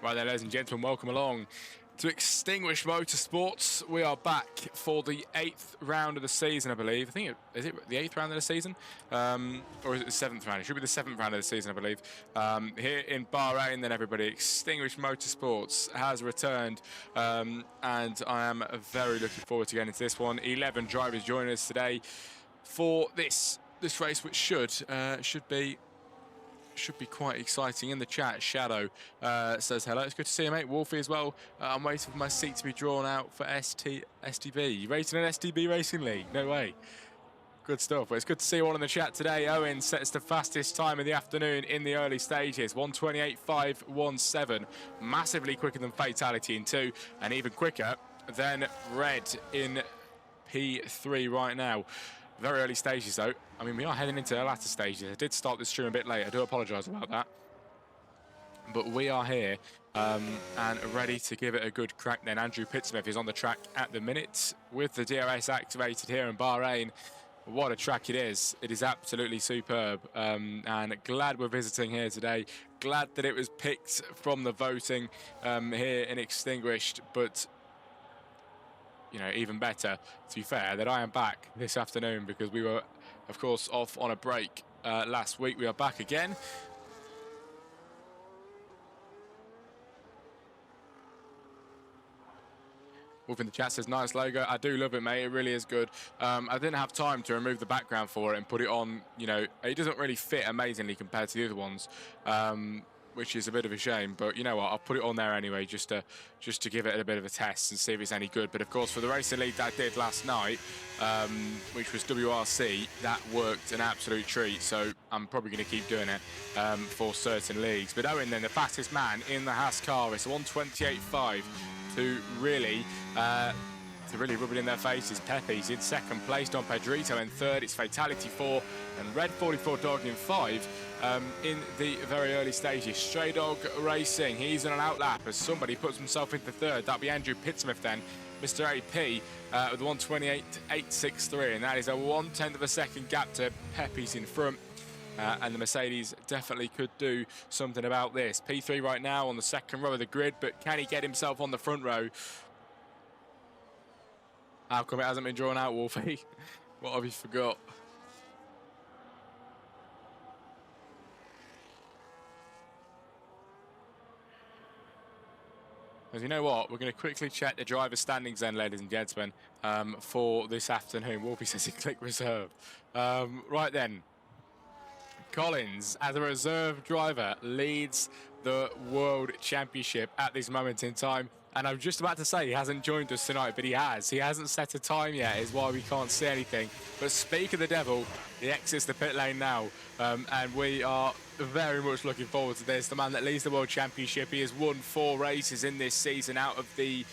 Right there, ladies and gentlemen, welcome along to Extinguished Motorsports. We are back for the 8th round of the season, I believe. I think is it the 8th round of the season? Or is it the 7th round? It should be the 7th round of the season, I believe. Here in Bahrain, then everybody, Extinguished Motorsports has returned. And I am very looking forward to getting into this one. 11 drivers joining us today for this race, which should be quite exciting. In the chat, Shadow says hello. It's good to see you, mate. Wolfie as well. I'm waiting for my seat to be drawn out for STB. You racing an STB Racing League? No way. Good stuff. Well, it's good to see you all in the chat today. Owen sets the fastest time of the afternoon in the early stages. 1:28.517. Massively quicker than Fatality in 2, and even quicker than Red in P3 right now. Very early stages, though. I mean, we are heading into the latter stages. I did start this stream a bit late. I do apologise about that. But we are here and ready to give it a good crack then. Andrew Pittsmith is on the track at the minute with the DRS activated here in Bahrain. What a track it is. It is absolutely superb. And glad we're visiting here today. Glad that it was picked from the voting here in Extinguished. But you know, even better, to be fair, that I am back this afternoon because we were, of course, off on a break last week. We are back again. Wolf in the chat says, nice logo. I do love it, mate. It really is good. I didn't have time to remove the background for it and put it on. You know, it doesn't really fit amazingly compared to the other ones, which is a bit of a shame. But you know what? I'll put it on there anyway, just to give it a bit of a test and see if it's any good. But of course, for the Racing League that I did last night, which was WRC, that worked an absolute treat. So I'm probably going to keep doing it for certain leagues. But Owen, then, the fastest man in the Haas car, it's 1:28.5 to really rub it in their faces. Pepe's in second place, Don Pedrito in third, it's Fatality 4 and Red 44 Dog in 5 in the very early stages. Stray Dog Racing, he's in an outlap as somebody puts himself into third. That'll be Andrew Pittsmith then, Mr. AP with 1:28.863, and that is a 1/10 of a second gap to Pepe's in front. And the Mercedes definitely could do something about this. P3 right now on the second row of the grid, but can he get himself on the front row? How come it hasn't been drawn out, Wolfie? What have you forgot? As you know what, we're going to quickly check the driver standings then, ladies and gentlemen, for this afternoon. Wolfie says he click reserve. Right then. Collins, as a reserve driver, leads the World Championship at this moment in time. And I'm just about to say he hasn't joined us tonight, but he has. He hasn't set a time yet, is why we can't see anything. But speak of the devil, he exits the pit lane now. And we are very much looking forward to this. The man that leads the World Championship, he has won 4 races in this season out of the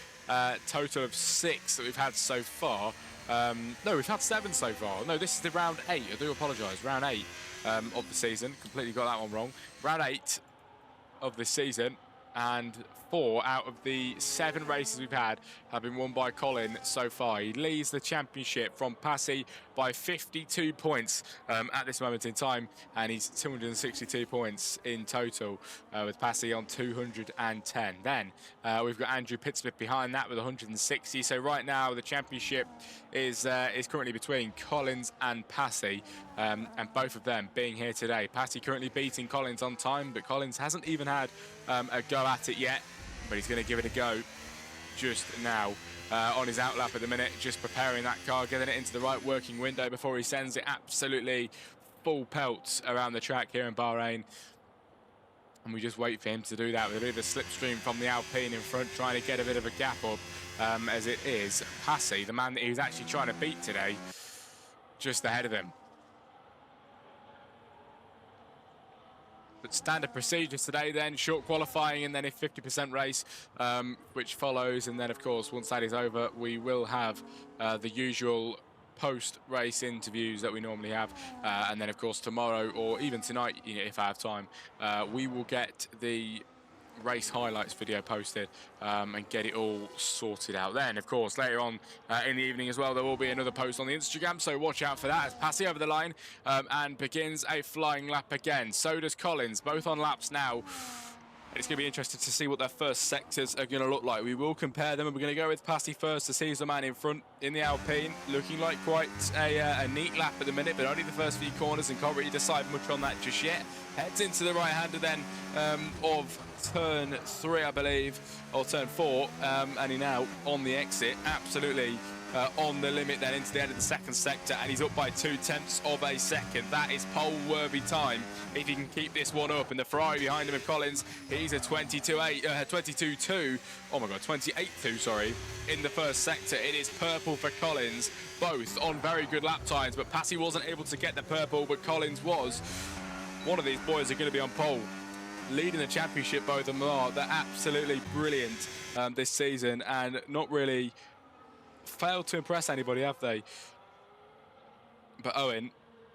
total of 6 that we've had so far. No, we've had 7 so far. No, this is the round 8. I do apologise. Round 8 of the season. Completely got that one wrong. Round 8 of the season, and 4 out of the 7 races we've had have been won by Colin so far. He leads the championship from Passy by 52 points at this moment in time, and he's 262 points in total with Passy on 210. Then we've got Andrew Pittsmith behind that with 160. So right now the championship is currently between Collins and Passy, and both of them being here today. Passy currently beating Collins on time, but Collins hasn't even had a go at it yet, but he's going to give it a go just now on his outlap at the minute, just preparing that car, getting it into the right working window before he sends it absolutely full pelt around the track here in Bahrain. And we just wait for him to do that with a bit of a slipstream from the Alpine in front, trying to get a bit of a gap up, as it is Passy, the man that he was actually trying to beat today, just ahead of him. But standard procedures today then, short qualifying and then a 50% race, which follows. And then, of course, once that is over, we will have the usual post-race interviews that we normally have. And then, of course, tomorrow or even tonight, if I have time, we will get the race highlights video posted and get it all sorted out. Then, of course, later on in the evening as well, there will be another post on the Instagram, so watch out for that as Passy over the line and begins a flying lap again. So does Collins, both on laps now. It's going to be interesting to see what their first sectors are going to look like. We will compare them, and we're going to go with Passy first to see who's the man in front in the Alpine. Looking like quite a neat lap at the minute, but only the first few corners and can't really decide much on that just yet. Heads into the right-hander then of turn 3, I believe, or turn 4, and he now on the exit, absolutely on the limit then into the end of the second sector, and he's up by 0.2 of a second. That is pole-worthy time if he can keep this one up. And the Ferrari behind him of Collins, he's a 22.2, oh my god, 28.2, sorry, in the first sector. It is purple for Collins, both on very good lap times, but Passy wasn't able to get the purple, but Collins was. One of these boys are going to be on pole, leading the championship. Both of them are. They're absolutely brilliant this season, and not really failed to impress anybody, have they? But Owen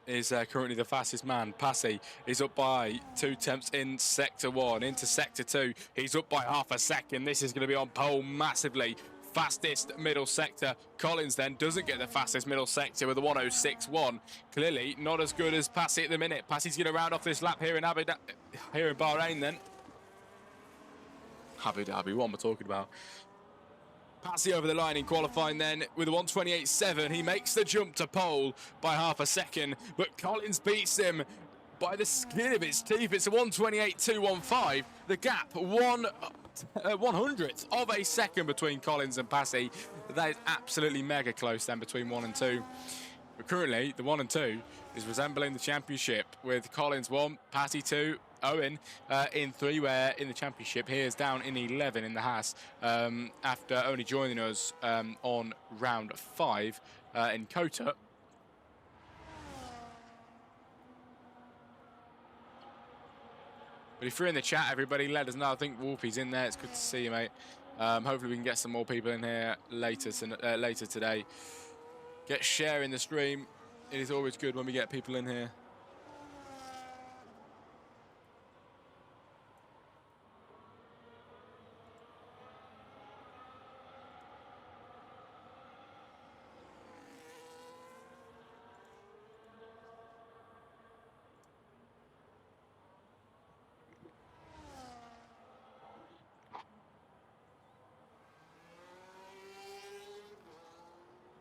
is currently the fastest man. Passy is up by 0.2 in sector 1. Into sector 2, he's up by half a second. This is going to be on pole massively. Fastest middle sector. Collins then doesn't get the fastest middle sector with a 1:06.1. Clearly not as good as Passy at the minute. Passy's going to round off this lap here in Bahrain then. Abu Dhabi, what am I talking about? Passy over the line in qualifying then with a 1:28.7. He makes the jump to pole by half a second, but Collins beats him by the skin of his teeth. It's a 1:28.215. The gap, 1/100th of a second between Collins and Passy. That is absolutely mega close then between 1 and 2. But currently, the 1 and 2 is resembling the championship with Collins 1, Passy 2, Owen in 3, where in the championship he is down in 11 in the Haas after only joining us on round 5 in Kota. But if you're in the chat, everybody, let us know. I think Wolfie's in there. It's good to see you, mate. Hopefully we can get some more people in here later today. Get sharing the stream. It is always good when we get people in here.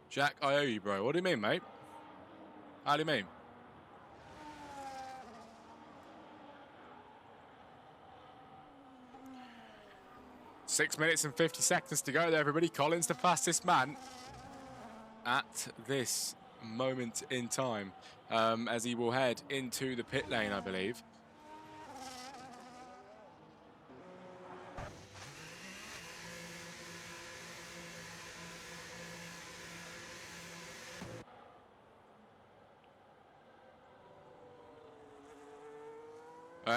Jack, I owe you, bro. What do you mean, mate? How do you mean? Six minutes and 50 seconds to go there, everybody. Collins, the fastest man at this moment in time, as he will head into the pit lane, I believe.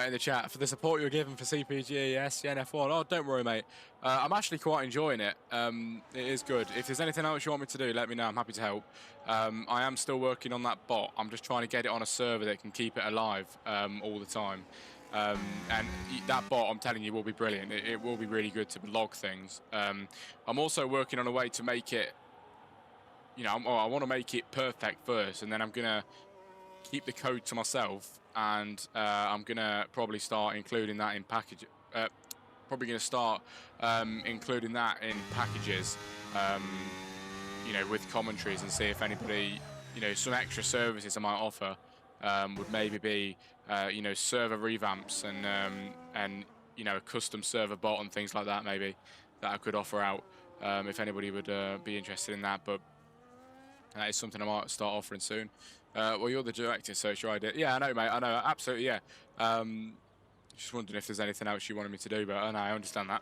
In the chat, for the support you're giving for CPGS, the NF1. Oh, don't worry, mate. I'm actually quite enjoying it. It is good. If there's anything else you want me to do, let me know. I'm happy to help. I am still working on that bot. I'm just trying to get it on a server that can keep it alive all the time. And that bot, I'm telling you, will be brilliant. It will be really good to log things. I'm also working on a way to make it, you know, I want to make it perfect first, and then I'm going to keep the code to myself. And I'm gonna probably start including that in package. Including that in packages. You know, with commentaries, and see if anybody, you know, some extra services I might offer would maybe be, you know, server revamps and you know, a custom server bot and things like that. Maybe that I could offer out if anybody would be interested in that. But that is something I might start offering soon. Well, you're the director, so it's your idea. Yeah, I know, mate. I know, absolutely, yeah. Just wondering if there's anything else you wanted me to do, but no, I understand that.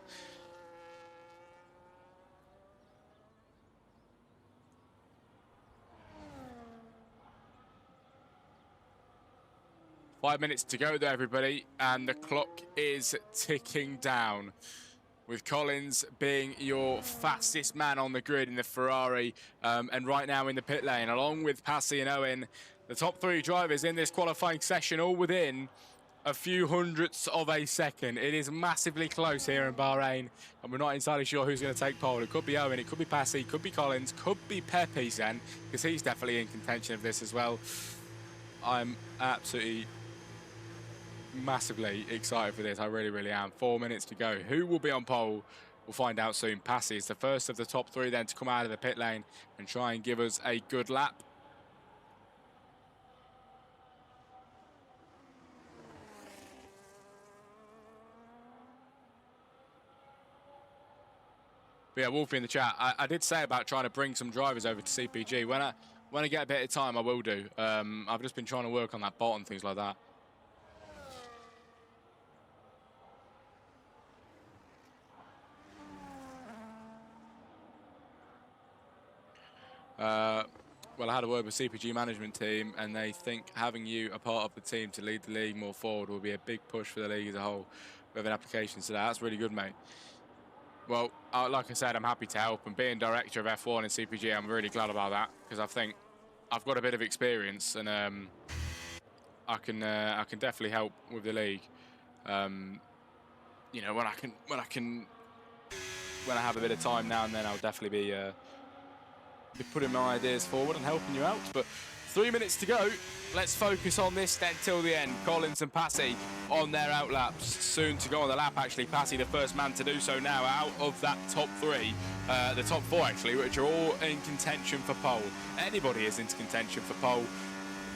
Five minutes to go there, everybody, and the clock is ticking down, with Collins being your fastest man on the grid in the Ferrari, and right now in the pit lane, along with Passy and Owen, the top 3 drivers in this qualifying session, all within a few hundredths of a second. It is massively close here in Bahrain, and we're not entirely sure who's going to take pole. It could be Owen, it could be Passy, could be Collins, could be Pepe then, because he's definitely in contention of this as well. I'm absolutely massively excited for this. I really, really am. 4 minutes to go. Who will be on pole? We'll find out soon. Passy is the first of the top three then to come out of the pit lane and try and give us a good lap. But yeah, Wolfie in the chat. I did say about trying to bring some drivers over to CPG. When I get a bit of time, I will do. I've just been trying to work on that bot and things like that. Well, I had a word with CPG management team, and they think having you a part of the team to lead the league more forward will be a big push for the league as a whole. We have an application to that. That's really good, mate. Well, like I said, I'm happy to help, and being director of F1 in CPG, I'm really glad about that, because I think I've got a bit of experience, and I can definitely help with the league. You know, when I have a bit of time now and then, I'll definitely be putting my ideas forward and helping you out. But 3 minutes to go. Let's focus on this then till the end. Collins and Passy on their outlaps. Soon to go on the lap, actually. Passy, the first man to do so now, out of that top three. The top four, actually, which are all in contention for pole. Anybody is in contention for pole.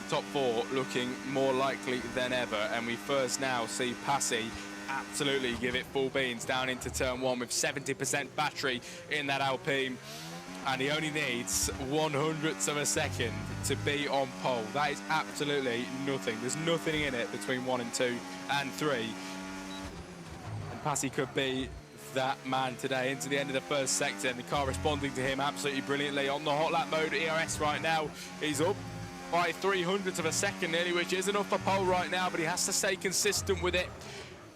The top four looking more likely than ever. And we first now see Passy absolutely give it full beans down into turn one with 70% battery in that Alpine. And he only needs 1/100th of a second to be on pole. That is absolutely nothing. There's nothing in it between 1 and 2 and 3. And Passy could be that man today into the end of the first sector, and the car responding to him absolutely brilliantly on the hot lap mode. ERS right now, he's up by 300th of a second nearly, which is enough for pole right now, but he has to stay consistent with it,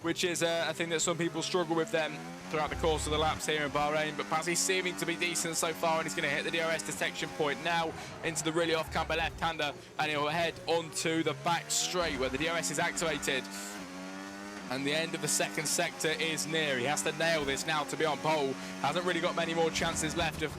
which is a thing that some people struggle with them throughout the course of the laps here in Bahrain. But Passy's seeming to be decent so far, and he's going to hit the DRS detection point now into the really off-camber left-hander, and he'll head onto the back straight where the DRS is activated. And the end of the second sector is near. He has to nail this now to be on pole. Hasn't really got many more chances left of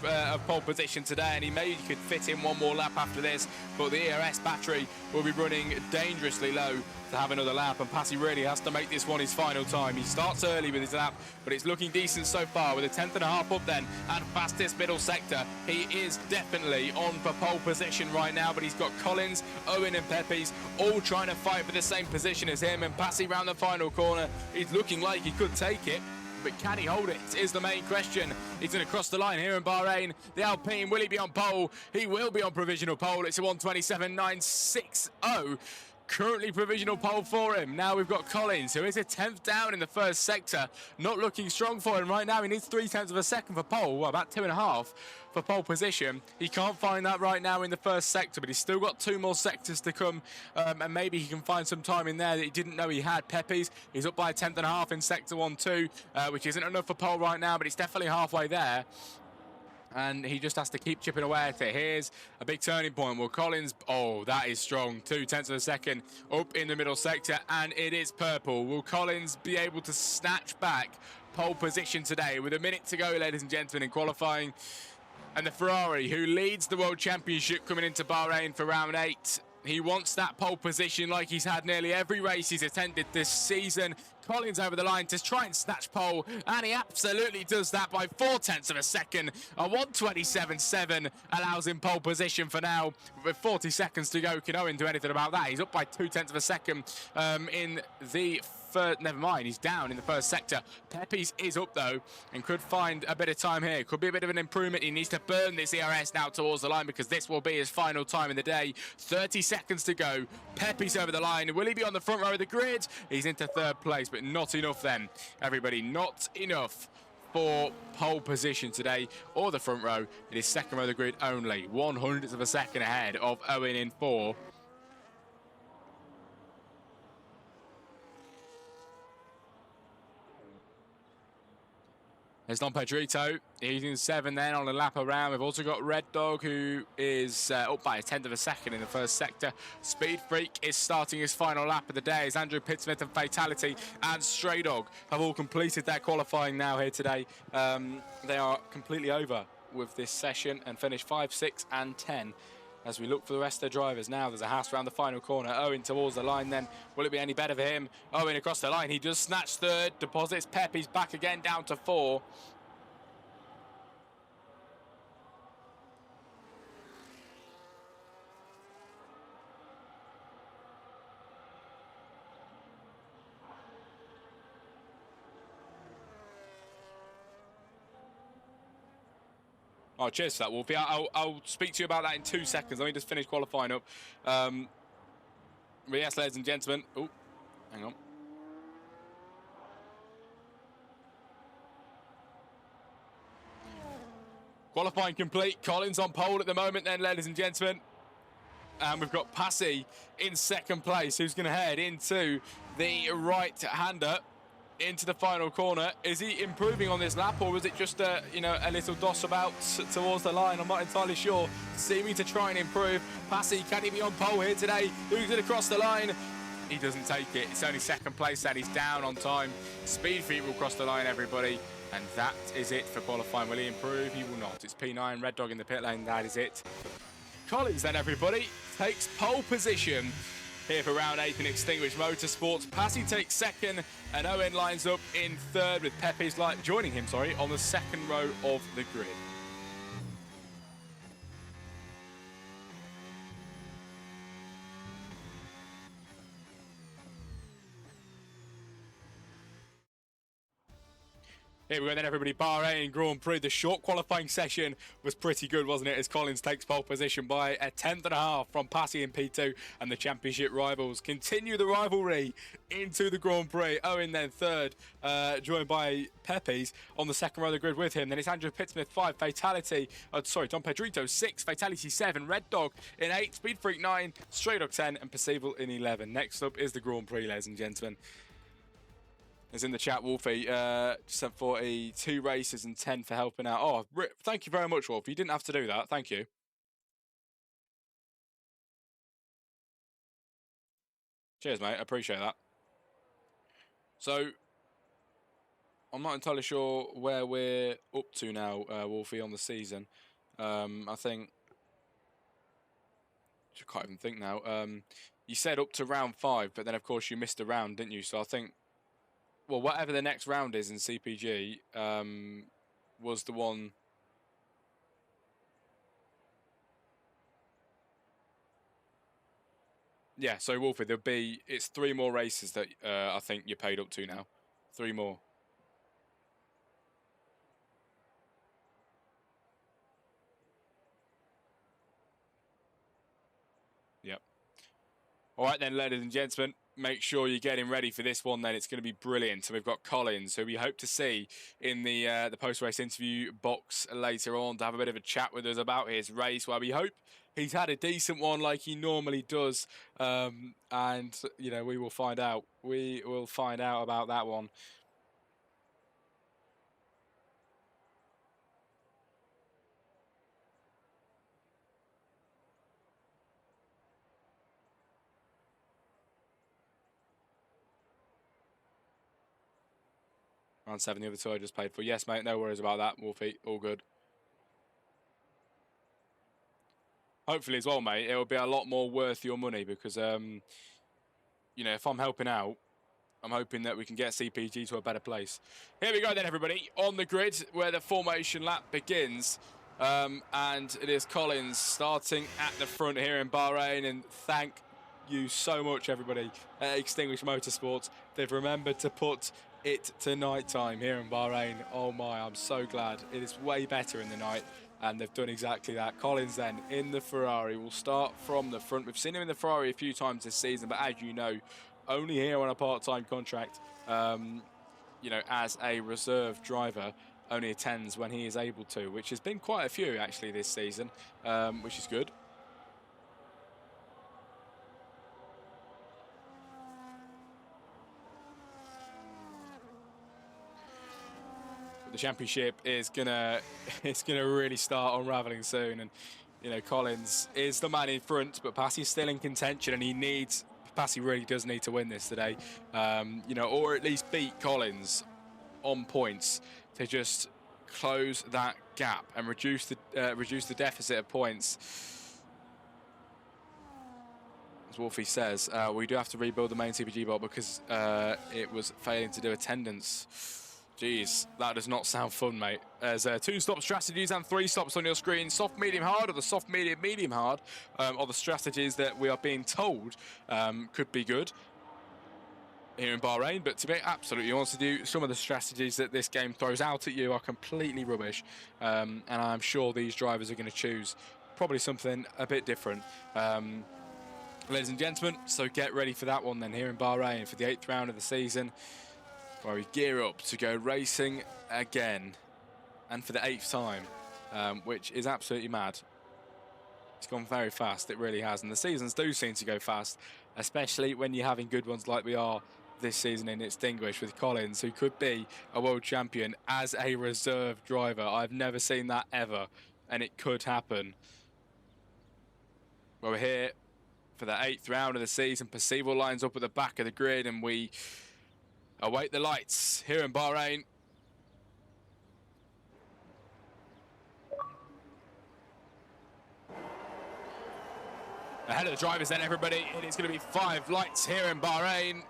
pole position today, and he maybe could fit in one more lap after this, but the ERS battery will be running dangerously low to have another lap, and Passy really has to make this one his final time. He starts early with his lap, but it's looking decent so far with a 10th.5 up then, and fastest middle sector. He is definitely on for pole position right now, but he's got Collins, Owen and Pepys all trying to fight for the same position as him, and Passy round the final corner. He's looking like he could take it, but can he hold it is the main question. He's going to cross the line here in Bahrain. The Alpine, will he be on pole? He will be on provisional pole. It's a 1:27.960. Currently provisional pole for him. Now we've got Collins, who is a 10th down in the first sector. Not looking strong for him right now. He needs 0.3 of a second for pole. Well, about 2.5 for pole position. He can't find that right now in the first sector, but he's still got 2 more sectors to come, and maybe he can find some time in there that he didn't know he had. Pepys, he's up by a 10th.5 in sector 1-2, which isn't enough for pole right now, but it's definitely halfway there. And he just has to keep chipping away at it. Here's a big turning point. Well, Collins, oh, that is strong. 0.2 of a second up in the middle sector, and it is purple. Will Collins be able to snatch back pole position today with a minute to go, ladies and gentlemen, in qualifying? And the Ferrari, who leads the World Championship coming into Bahrain for round 8. He wants that pole position like he's had nearly every race he's attended this season. Collins over the line to try and snatch pole, and he absolutely does that by 0.4 of a second. A 1:27.7 allows him pole position for now. With 40 seconds to go, can Owen do anything about that? He's up by 0.2 of a second in the third. Never mind, he's down in the first sector. Pepys is up though and could find a bit of time here. Could be a bit of an improvement. He needs to burn this ERS now towards the line, because this will be his final time in the day. 30 seconds to go. Pepys over the line. Will he be on the front row of the grid? He's into third place, but not enough then, everybody. Not enough for pole position today or the front row. It is second row of the grid only. 1/100th of a second ahead of Owen in 4. There's Don Pedrito. He's in 7 then on a lap around. We've also got Red Dog, who is up by a 10th of a second in the first sector. Speed Freak is starting his final lap of the day as Andrew Pittsmith and Fatality and Stray Dog have all completed their qualifying now here today. They are completely over with this session and finished 5, 6 and 10 as we look for the rest of the drivers. Now there's a Haas around the final corner. Owen towards the line then. Will it be any better for him? Owen across the line. He does snatch third. Deposits Pep. He's back again down to 4. Oh, cheers for that, Wolfie. I'll speak to you about that in 2 seconds. Let me just finish qualifying up. But yes, ladies and gentlemen. Oh, hang on. Qualifying complete. Collins on pole at the moment then, ladies and gentlemen. And we've got Passy in second place, who's going to head into the right-hander into the final corner. Is he improving on this lap, or was it just a little doss about towards the line? I'm not entirely sure. Seeming to try and improve. Passy, can he be on pole here today? Who's going to cross the line? He doesn't take it. It's only second place that he's down on time. Speed Feet will cross the line, everybody. And that is it for qualifying. Will he improve? He will not. It's P9, Red Dog in the pit lane. That is it. Collins then, everybody, takes pole position here for round 8 in Extinguished Motorsports. Passy takes second, and Owen lines up in third with Pepe's light joining him, on the second row of the grid. Here we go then, everybody. Bahrain Grand Prix. The short qualifying session was pretty good, wasn't it? As Collins takes pole position by a 10th.5 from Passy in P2, and the championship rivals continue the rivalry into the Grand Prix. Owen then third, joined by Pepe's on the second row of the grid with him. Then it's Andrew Pittsmith 5, Fatality. Don Pedrito 6, Fatality 7, Red Dog in 8, Speed Freak 9, Stray Dog 10, and Percival in 11. Next up is the Grand Prix, ladies and gentlemen. Is in the chat, Wolfie, just sent 42 races and 10 for helping out. Oh, thank you very much, Wolfie. You didn't have to do that. Thank you. Cheers, mate. I appreciate that. So, I'm not entirely sure where we're up to now, Wolfie, on the season. I think... I can't even think now. You said up to round 5, but then, of course, you missed a round, didn't you? So, I think... Well, whatever the next round is in CPG was the one. Yeah, so Wolfie, it's 3 more races that I think you're paid up to now. 3 more. Yep. All right then, ladies and gentlemen. Make sure you're getting ready for this one then. It's going to be brilliant. So we've got Collins, who we hope to see in the post-race interview box later on to have a bit of a chat with us about his race, where we hope he's had a decent one like he normally does. And, we will find out. We will find out about that one. Round 7, the other 2 I just paid for. Yes, mate, no worries about that, Wolfie. All good. Hopefully as well, mate, it'll be a lot more worth your money because, if I'm helping out, I'm hoping that we can get CPG to a better place. Here we go then, everybody, on the grid where the formation lap begins. And it is Collins starting at the front here in Bahrain. And thank you so much, everybody, at Extinguished Motorsports. They've remembered to put it to night time here in Bahrain. Oh my, I'm so glad. It is way better in the night, and they've done exactly that. Collins then in the Ferrari will start from the front. We've seen him in the Ferrari a few times this season, but as you know, only here on a part-time contract, as a reserve driver, only attends when he is able to, which has been quite a few actually this season, which is good. The championship is gonna really start unraveling soon, and Collins is the man in front, but Passy's still in contention, and Passy really does need to win this today, or at least beat Collins on points to just close that gap and reduce the deficit of points. as Wolfie says, we do have to rebuild the main CPG bot because it was failing to do attendance. Jeez, that does not sound fun, mate. There's 2 stop strategies and 3 stops on your screen. Soft, medium, hard, or the soft, medium, medium, hard are the strategies that we are being told could be good here in Bahrain. But to be absolutely honest with you, some of the strategies that this game throws out at you are completely rubbish. And I'm sure these drivers are going to choose probably something a bit different. Ladies and gentlemen, so get ready for that one then here in Bahrain for the 8th round of the season, where we gear up to go racing again, and for the 8th time, which is absolutely mad. It's gone very fast, it really has, and the seasons do seem to go fast, especially when you're having good ones like we are this season in Extinguished with Collins, who could be a world champion as a reserve driver. I've never seen that ever, and it could happen. Well, we're here for the 8th round of the season. Percival lines up at the back of the grid, and we await the lights here in Bahrain. Ahead of the drivers then, everybody. It is going to be 5 lights here in Bahrain.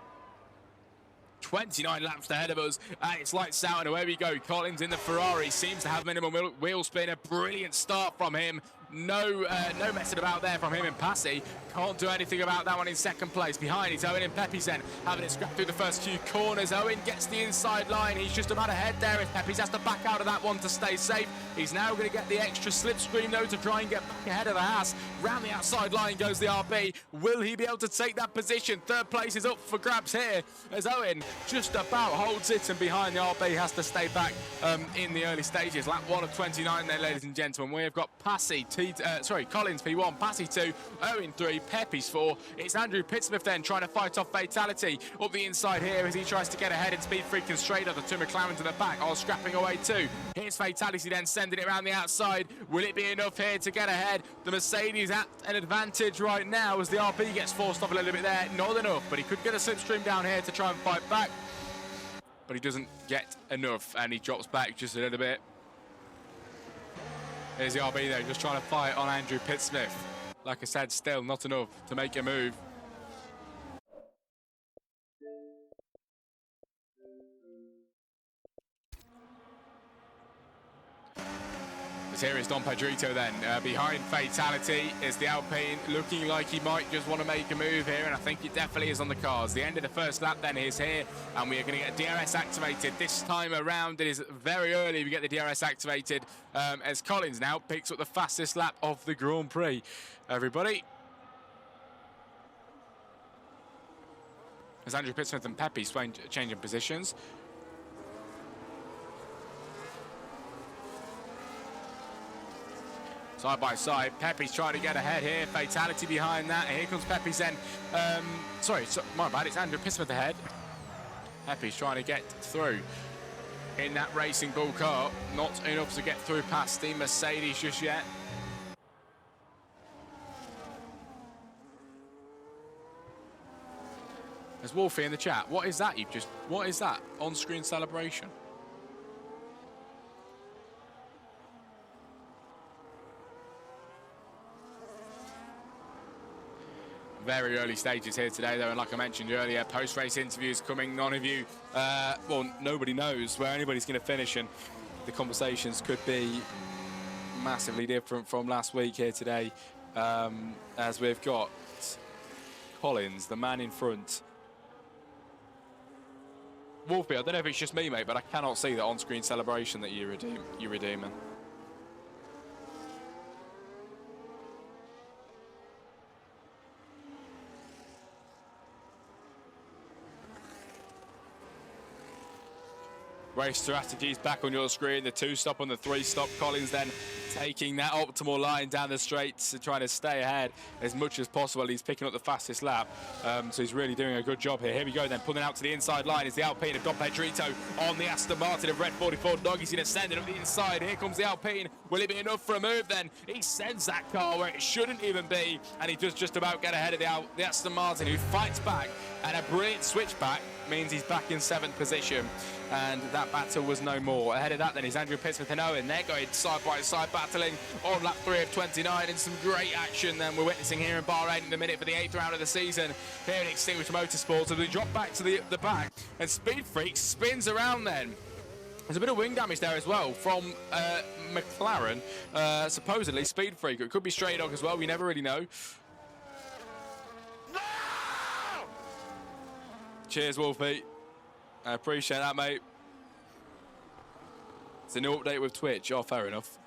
29 laps ahead of us. It's lights out and away we go. Collins in the Ferrari seems to have minimum wheel spin. A brilliant start from him. No messing about there from him and Passy. Can't do anything about that one in second place. Behind is Owen and Pepys then, having it scrapped through the first few corners. Owen gets the inside line. He's just about ahead there as Pepys has to back out of that one to stay safe. He's now going to get the extra slipstream though to try and get back ahead of the Haas. Round the outside line goes the RB. Will he be able to take that position? 3rd place is up for grabs here as Owen just about holds it, and behind the RB has to stay back in the early stages. Lap 1 of 29 there, ladies and gentlemen. We have got Passy, Collins P1, Passy 2, Owen 3, Pepys 4. It's Andrew Pittsmith then trying to fight off Fatality up the inside here as he tries to get ahead in Speed Freak and Straight. The 2 McLarens to the back are scrapping away too. Here's Fatality then sending it around the outside. Will it be enough here to get ahead? The Mercedes at an advantage right now as the RB gets forced off a little bit there. Not enough, but he could get a slipstream down here to try and fight back. But he doesn't get enough and he drops back just a little bit. There's the RB there, just trying to fight on Andrew Pittsmith. Like I said, still not enough to make a move. Here is Don Pedrito then, behind Fatality is the Alpine, looking like he might just want to make a move here, and I think it definitely is on the cards. The end of the first lap then is here, and we are going to get DRS activated. This time around, it is very early we get the DRS activated, as Collins now picks up the fastest lap of the Grand Prix. Everybody. As Andrew Pittsmith and Pepys changing positions. Side by side, Pepys trying to get ahead here. Fatality behind that. Here comes Pepys then. My bad, it's Andrew Pittsmith ahead. Pepys trying to get through in that Racing Bull car. Not enough to get through past the Mercedes just yet. There's Wolfie in the chat. What is that? What is that? On-screen celebration. Very early stages here today though, and like I mentioned earlier, post-race interviews coming. None of you, well, nobody knows where anybody's going to finish, and the conversations could be massively different from last week here today, as we've got Collins, the man in front. Wolfie, I don't know if it's just me, mate, but I cannot see the on-screen celebration that you're redeeming. Race strategies back on your screen. The 2-stop and the 3-stop. Collins then taking that optimal line down the straights and trying to stay ahead as much as possible. He's picking up the fastest lap, so he's really doing a good job here. Here we go then, pulling out to the inside line is the Alpine of Don Pedrito on the Aston Martin of Red 44 Dog. He's going to send it up the inside. Here comes the Alpine. Will it be enough for a move then? He sends that car where it shouldn't even be, and he does just about get ahead of the Aston Martin, who fights back And a brilliant switchback means he's back in 7th position, and that battle was no more. Ahead of that then is Andrew Pittsmith and Owen. They're going side by side battling on lap 3 of 29 in some great action then we're witnessing here in Bahrain in a minute for the 8th round of the season here in Extinguished Motorsports. As we drop back to the back, and Speed Freak spins around then. There's a bit of wing damage there as well from McLaren, supposedly Speed Freak. It could be Stray Dog as well, we never really know. Cheers, Wolfie. I appreciate that, mate. It's a new update with Twitch. Oh, fair enough.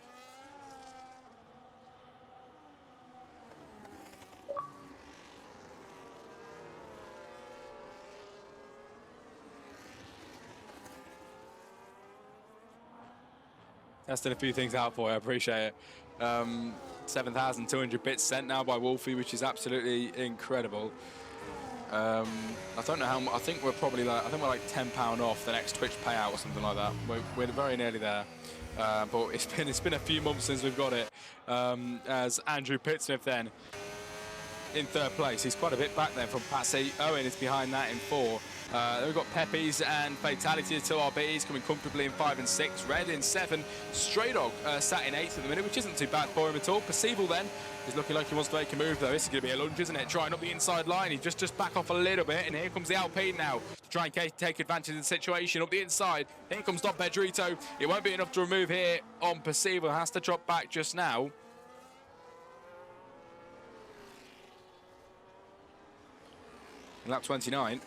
Testing a few things out for you. I appreciate it. 7,200 bits sent now by Wolfie, which is absolutely incredible. I don't know how much. I think we're probably like, we're like £10 off the next Twitch payout or something like that. We're very nearly there, but it's been a few months since we've got it. As Andrew Pittsmith then in 3rd place, he's quite a bit back there from Patsy. Owen is behind that in 4. Then we've got Peppies and Fatality, the 2 RBs coming comfortably in 5 and 6. Red in 7. Stray Dog sat in 8th at the minute, which isn't too bad for him at all. Percival then is looking like he wants to make a move though. This is going to be a lunge, isn't it? Trying up the inside line. He just back off a little bit, and here comes the Alpine now to try and take advantage of the situation up the inside. Here comes Don Pedrito. It won't be enough to remove here on Percival. Has to drop back just now. Lap 29.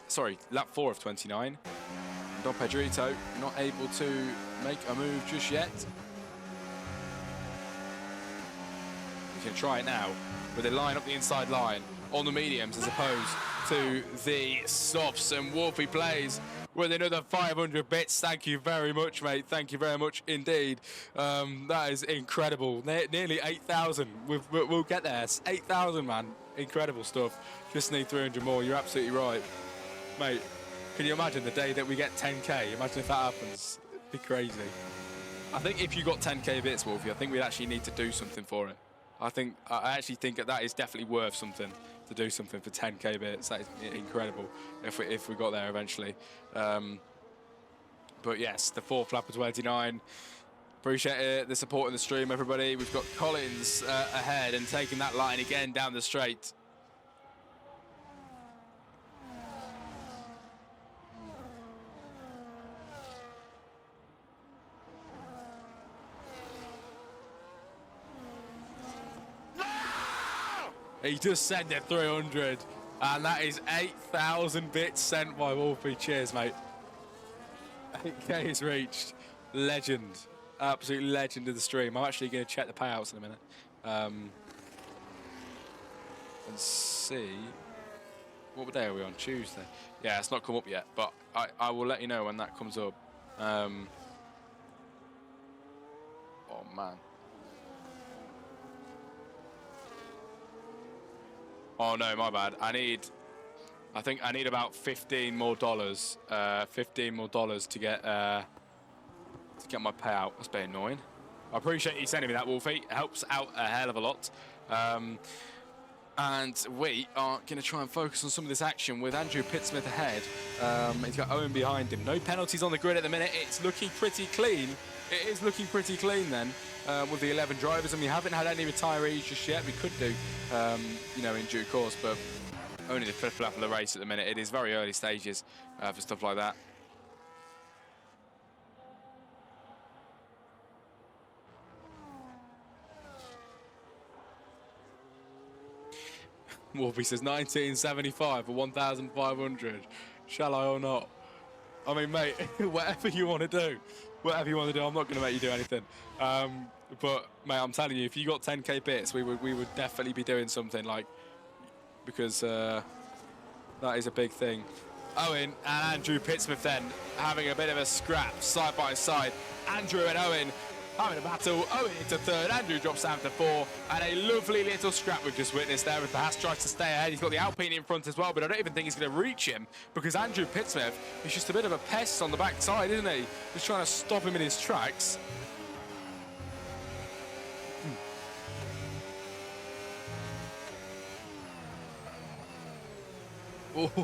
Sorry, lap 4 of 29. Don Pedrito not able to make a move just yet. He's going to try it now with a line up the inside line on the mediums as opposed to the softs, and Wolfie plays with another 500 bits. Thank you very much, mate. Thank you very much indeed. That is incredible. Nearly 8,000. We'll get there. It's 8,000, man. Incredible stuff. Just need 300 more. You're absolutely right. Mate, can you imagine the day that we get 10k? Imagine if that happens. It'd be crazy. I think if you got 10k bits, Wolfie, I think we'd actually need to do something for it. I actually think that is definitely worth something, to do something for 10k bits. That is incredible if we got there eventually. But yes, the 4th lap of 29. Appreciate the support in the stream, everybody. We've got Collins ahead and taking that line again down the straight. He just sent it 300, and that is 8,000 bits sent by Wolfie. Cheers, mate. 8k is reached. Legend. Absolute legend of the stream. I'm actually going to check the payouts in a minute. And see. What day are we on? Tuesday. Yeah, it's not come up yet, but I will let you know when that comes up. Oh, man. Oh no, my bad. I think I need about $15 more. $15 more to get my payout. That's a bit annoying. I appreciate you sending me that, Wolfie. It helps out a hell of a lot. And we are going to try and focus on some of this action with Andrew Pittsmith ahead. He's got Owen behind him. No penalties on the grid at the minute. It's looking pretty clean. It is looking pretty clean then with the 11 drivers, and we haven't had any retirees just yet. We could do, you know, in due course, but only the 5th lap of the race at the minute. It is very early stages for stuff like that. Wolfie says 1975 for 1,500. Shall I or not? I mean, mate, whatever you want to do. Whatever you want to do, I'm not going to make you do anything. But, mate, I'm telling you, if you got 10k bits, we would definitely be doing something, like, because that is a big thing. Owen and Andrew Pittsmith then having a bit of a scrap side by side. Andrew and Owen having a battle. Owen into 3rd, Andrew drops down to 4, and a lovely little scrap we've just witnessed there as the Haas tries to stay ahead. He's got the Alpine in front as well, but I don't even think he's going to reach him because Andrew Pittsmith is just a bit of a pest on the backside, isn't he? Just trying to stop him in his tracks. Oh.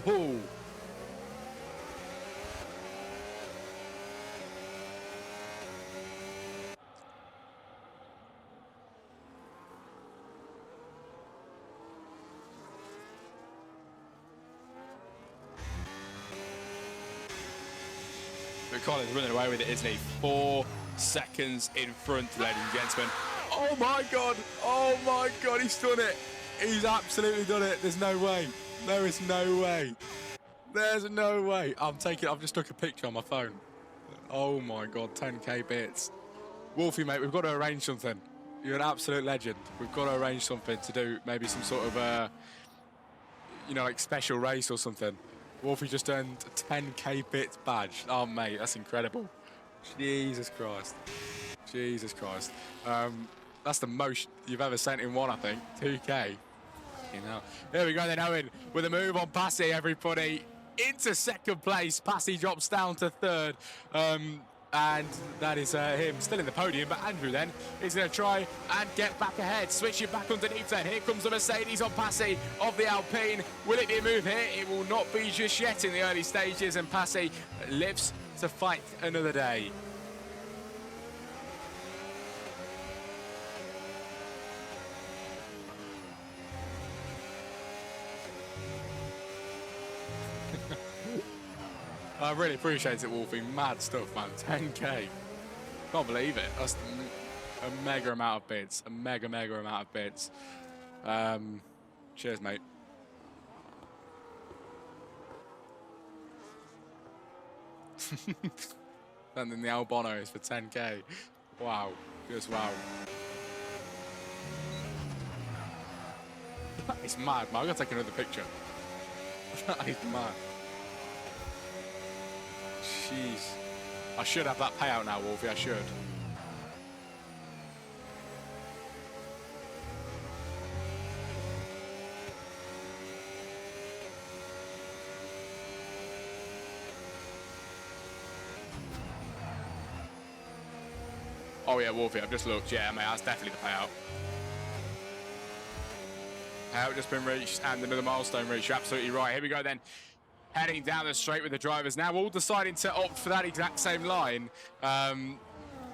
But Collins running away with it, isn't he? 4 seconds in front, ladies and gentlemen. Oh my God! Oh my God! He's done it! He's absolutely done it. There's no way. There is no way. There's no way. I've just took a picture on my phone. Oh my God! 10k bits. Wolfie, mate, we've got to arrange something. You're an absolute legend. We've got to arrange something to do. Maybe some sort of like special race or something. Wolfie just earned a 10k bits badge. Oh, mate, that's incredible. Jesus Christ. Jesus Christ. That's the most you've ever sent in one, I think. 2k. Here we go then, Owen, with a move on Passy, everybody. Into second place. Passy drops down to third. And that is him still in the podium, but Andrew then is going to try and get back ahead. Switch it back underneath then. Here comes the Mercedes on Passy of the Alpine. Will it be a move here? It will not be just yet in the early stages, and Passy lives to fight another day. I really appreciate it, Wolfie. Mad stuff, man. 10k. Can't believe it. That's a mega amount of bits. A mega amount of bits. Cheers, mate. And then the Albonos for 10k. Wow. Just wow. That is mad, man. I'm going to take another picture. That is mad. Jeez. I should have that payout now, Wolfie. I should. Oh, yeah, Wolfie. I've just looked. Yeah, mate, that's definitely the payout. Payout just been reached and another milestone reached. You're absolutely right. Here we go then. Heading down the straight with the drivers now, all deciding to opt for that exact same line,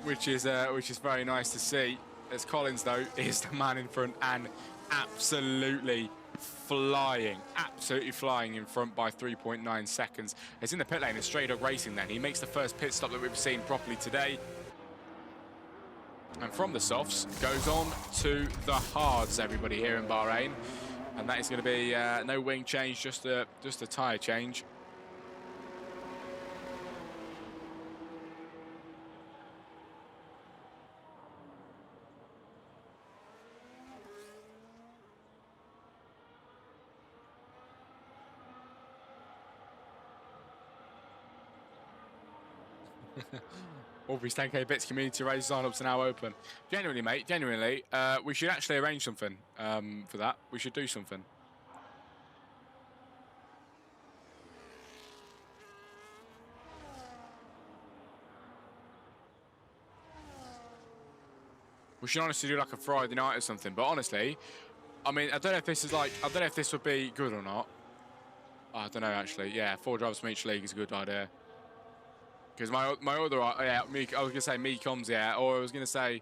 which is very nice to see. As Collins though is the man in front and absolutely flying in front by 3.9 seconds. It's in the pit lane. It's Stray Dog Racing. Then he makes the first pit stop that we've seen properly today. And from the softs goes on to the hards, everybody here in Bahrain. And that is going to be no wing change, just a tyre change. Aubrey's 10k bits community race sign-ups are now open. Genuinely, mate, genuinely, we should actually arrange something for that. We should do something. We should honestly do like a Friday night or something. But honestly, I mean, I don't know if this is like, I don't know if this would be good or not. I don't know, actually. Yeah, 4 drivers from each league is a good idea. Because my other, yeah, I was going to say me comes, yeah, or I was going to say,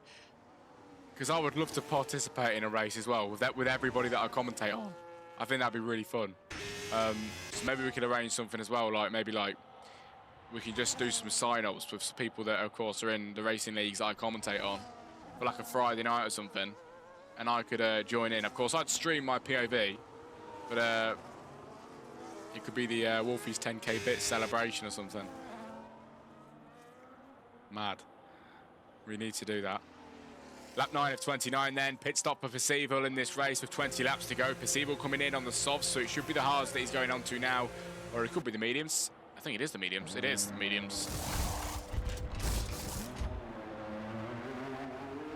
because I would love to participate in a race as well with everybody that I commentate on. I think that'd be really fun. So maybe we could arrange something as well, like maybe like we can just do some sign-ups with people that, of course, are in the racing leagues that I commentate on for like a Friday night or something, and I could join in. Of course, I'd stream my POV, but it could be the Wolfie's 10k bits celebration or something. Mad. We need to do that. Lap 9 of 29 then. Pit stop for Percival in this race with 20 laps to go. Percival coming in on the softs, so it should be the hards that he's going on to now. Or it could be the mediums. I think it is the mediums. It is the mediums.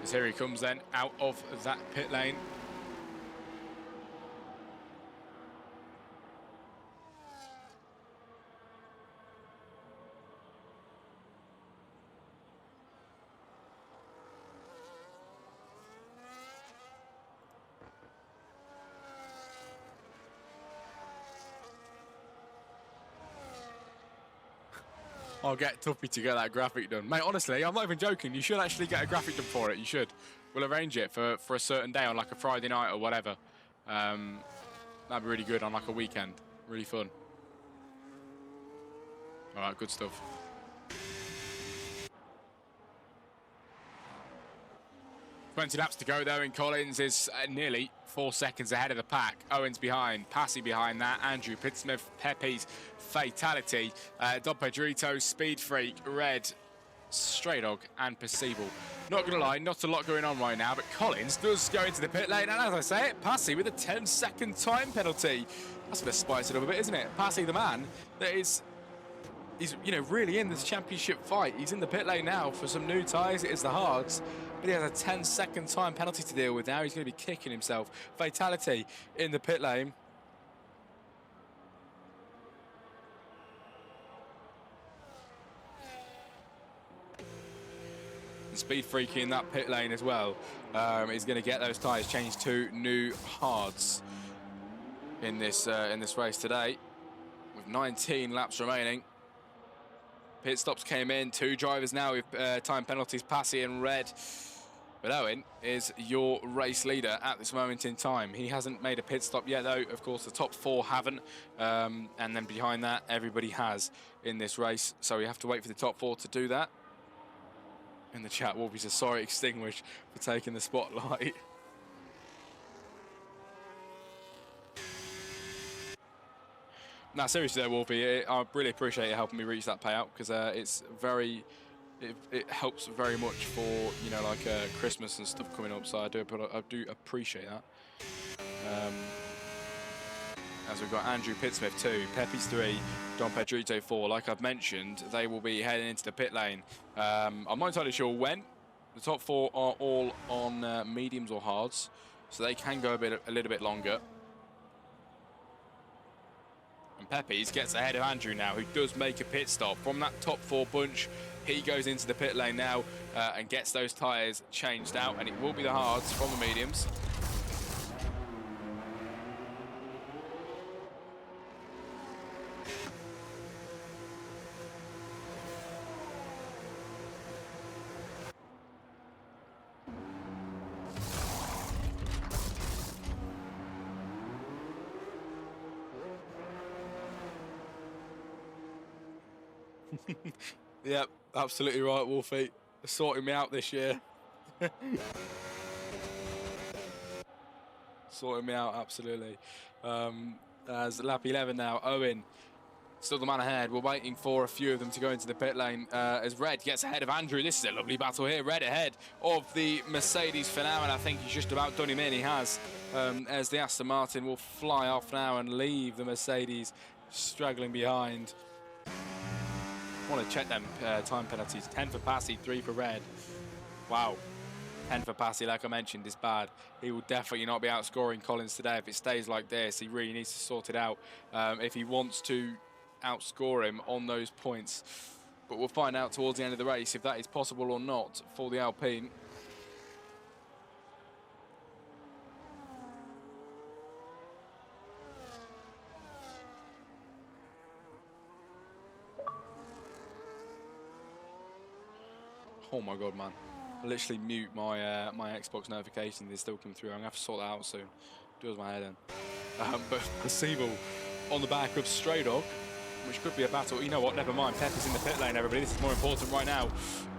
As here he comes then, out of that pit lane. I'll get Tuppy to get that graphic done. Mate, honestly, I'm not even joking. You should actually get a graphic done for it. You should. We'll arrange it for a certain day on like a Friday night or whatever. That'd be really good on like a weekend. Really fun. All right, good stuff. Twenty laps to go though, and Collins is nearly 4 seconds ahead of the pack. Owen's behind, Passy behind that, Andrew Pittsmith, Pepe's Fatality, Don Pedrito, Speed Freak, Red, Stray Dog, and Perceivable. Not gonna lie, not a lot going on right now, but Collins does go into the pit lane, and as I say it, Passy with a 10-second time penalty. That's gonna spice it up a bit, isn't it? Passy, the man that is, he's really in this championship fight. He's in the pit lane now for some new tyres. It is the hards. But he has a 10-second time penalty to deal with now. He's going to be kicking himself. Fatality in the pit lane. And Speed Freaky in that pit lane as well. He's going to get those tyres changed to new hards in this race today. With 19 laps remaining. Pit stops came in. 2 drivers now with time penalties, Passy and Red. But Owen is your race leader at this moment in time. He hasn't made a pit stop yet, though. Of course, the top 4 haven't. And then behind that, everybody has in this race. So we have to wait for the top 4 to do that. In the chat, Wolfie says, sorry, Extinguish, for taking the spotlight. Now, seriously though, Wolfie, I really appreciate you helping me reach that payout, because it's very... It helps very much for like Christmas and stuff coming up, so I do appreciate that. As we've got Andrew Pittsmith 2, Pepe's 3, Don Pedrito 4. Like I've mentioned, they will be heading into the pit lane. I'm not entirely sure when. The top 4 are all on mediums or hards, so they can go a little bit longer. And Pepe's gets ahead of Andrew now, who does make a pit stop from that top 4 bunch. He goes into the pit lane now and gets those tyres changed out, and it will be the hards from the mediums. Yep, absolutely right, Wolfie. They're sorting me out this year. Sorting me out, absolutely. As lap 11 now, Owen, still the man ahead. We're waiting for a few of them to go into the pit lane as Red gets ahead of Andrew. This is a lovely battle here. Red ahead of the Mercedes for now, and I think he's just about done him in. He has, as the Aston Martin will fly off now and leave the Mercedes struggling behind. I want to check them time penalties. 10 for Passy, 3 for Red. Wow. 10 for Passy, like I mentioned, is bad. He will definitely not be outscoring Collins today. If it stays like this, he really needs to sort it out if he wants to outscore him on those points. But we'll find out towards the end of the race if that is possible or not for the Alpine. Oh my god, man. I literally mute my my Xbox notifications. They're still coming through. I'm going to have to sort that out soon. Does my head in. But Perceivable on the back of Stray Dog, which could be a battle. You know what? Never mind. Pep is in the pit lane, everybody. This is more important right now.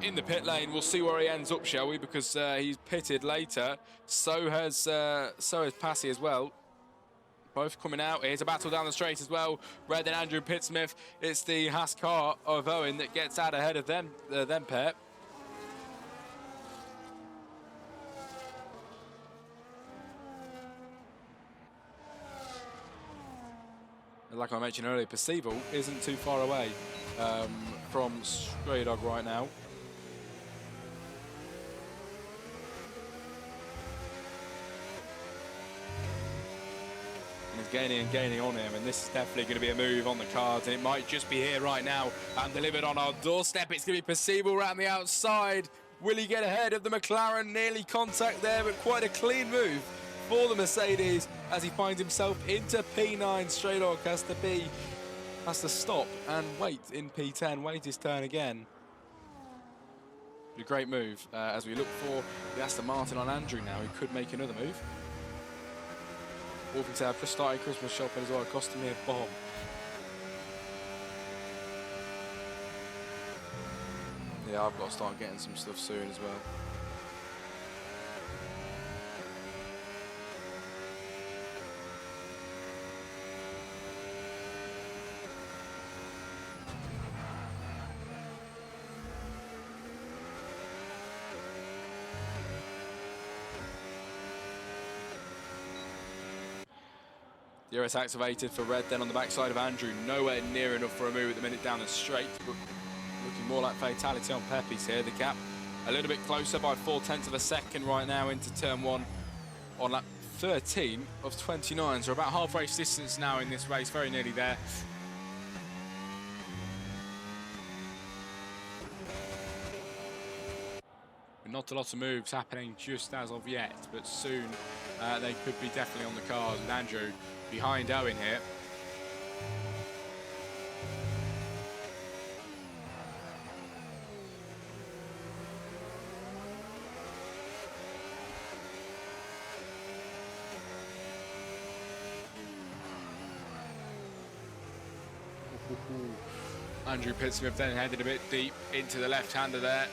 In the pit lane, we'll see where he ends up, shall we? Because he's pitted later. So has Passy as well. Both coming out. Here's a battle down the straight as well. Red and Andrew Pittsmith. It's the Haas car of Owen that gets out ahead of them pair. Like I mentioned earlier, Perceivable isn't too far away from Stray Dog right now. And he's gaining and gaining on him, and this is definitely going to be a move on the cards, and it might just be here right now and delivered on our doorstep. It's going to be Perceivable around the outside. Will he get ahead of the McLaren? Nearly contact there, but quite a clean move for the Mercedes as he finds himself into P9. Stray Dog has to be has to stop and wait in P10, wait his turn again. A great move as we look for the Aston Martin on Andrew now. He could make another move. Wolfie said, I've just started Christmas shopping as well. It cost me a bomb. Yeah, I've got to start getting some stuff soon as well. DRS activated for red, then on the backside of Andrew. Nowhere near enough for a move at the minute down the straight, but looking more like fatality on Pepe's here. The gap a little bit closer by 0.4 of a second right now into turn one on lap 13 of 29. So about half race distance now in this race, very nearly there. Not a lot of moves happening just as of yet, but soon they could be definitely on the cards with Andrew behind Owen here. Andrew Pittsmith then headed a bit deep into the left-hander there.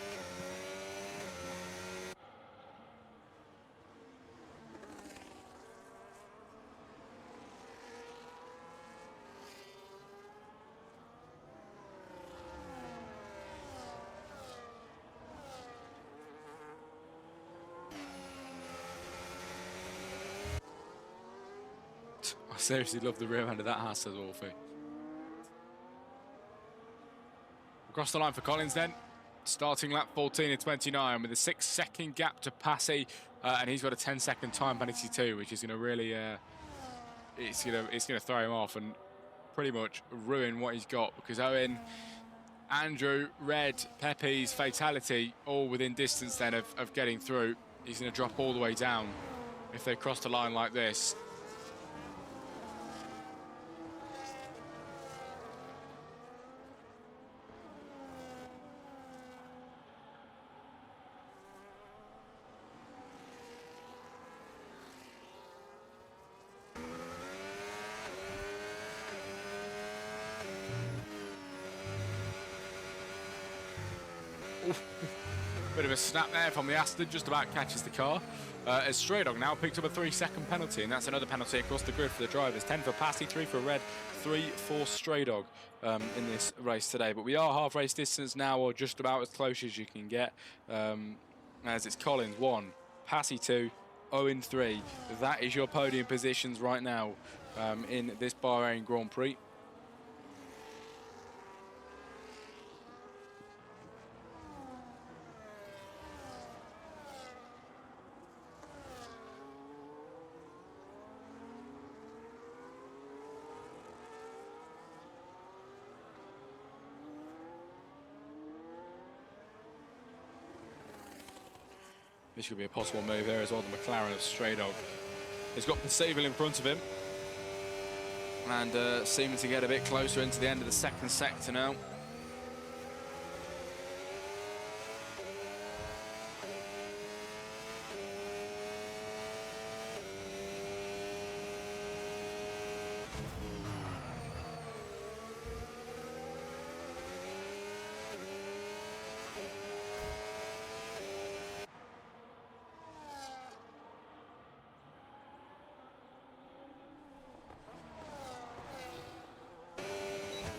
I seriously love the rear end of that Haas, says Wolfie. Across the line for Collins then, starting lap 14 of 29 with a 6-second gap to Passy, and he's got a 10-second time penalty too, which is going to really, it's going to throw him off and pretty much ruin what he's got, because Owen, Andrew, Red, Pepe's fatality, all within distance then of getting through. He's going to drop all the way down if they cross the line like this. Bit of a snap there from the Aston, just about catches the car. As Stray Dog now picks up a 3-second penalty, and that's another penalty across the grid for the drivers. 10 for Passy, 3 for Red, 3 for Stray Dog in this race today. But we are half race distance now, or just about as close as you can get, as it's Collins 1, Passy 2, Owen 3. That is your podium positions right now in this Bahrain Grand Prix. This could be a possible move there as well. The McLaren of Stray Dog. He's got Percival in front of him. And seeming to get a bit closer into the end of the second sector now.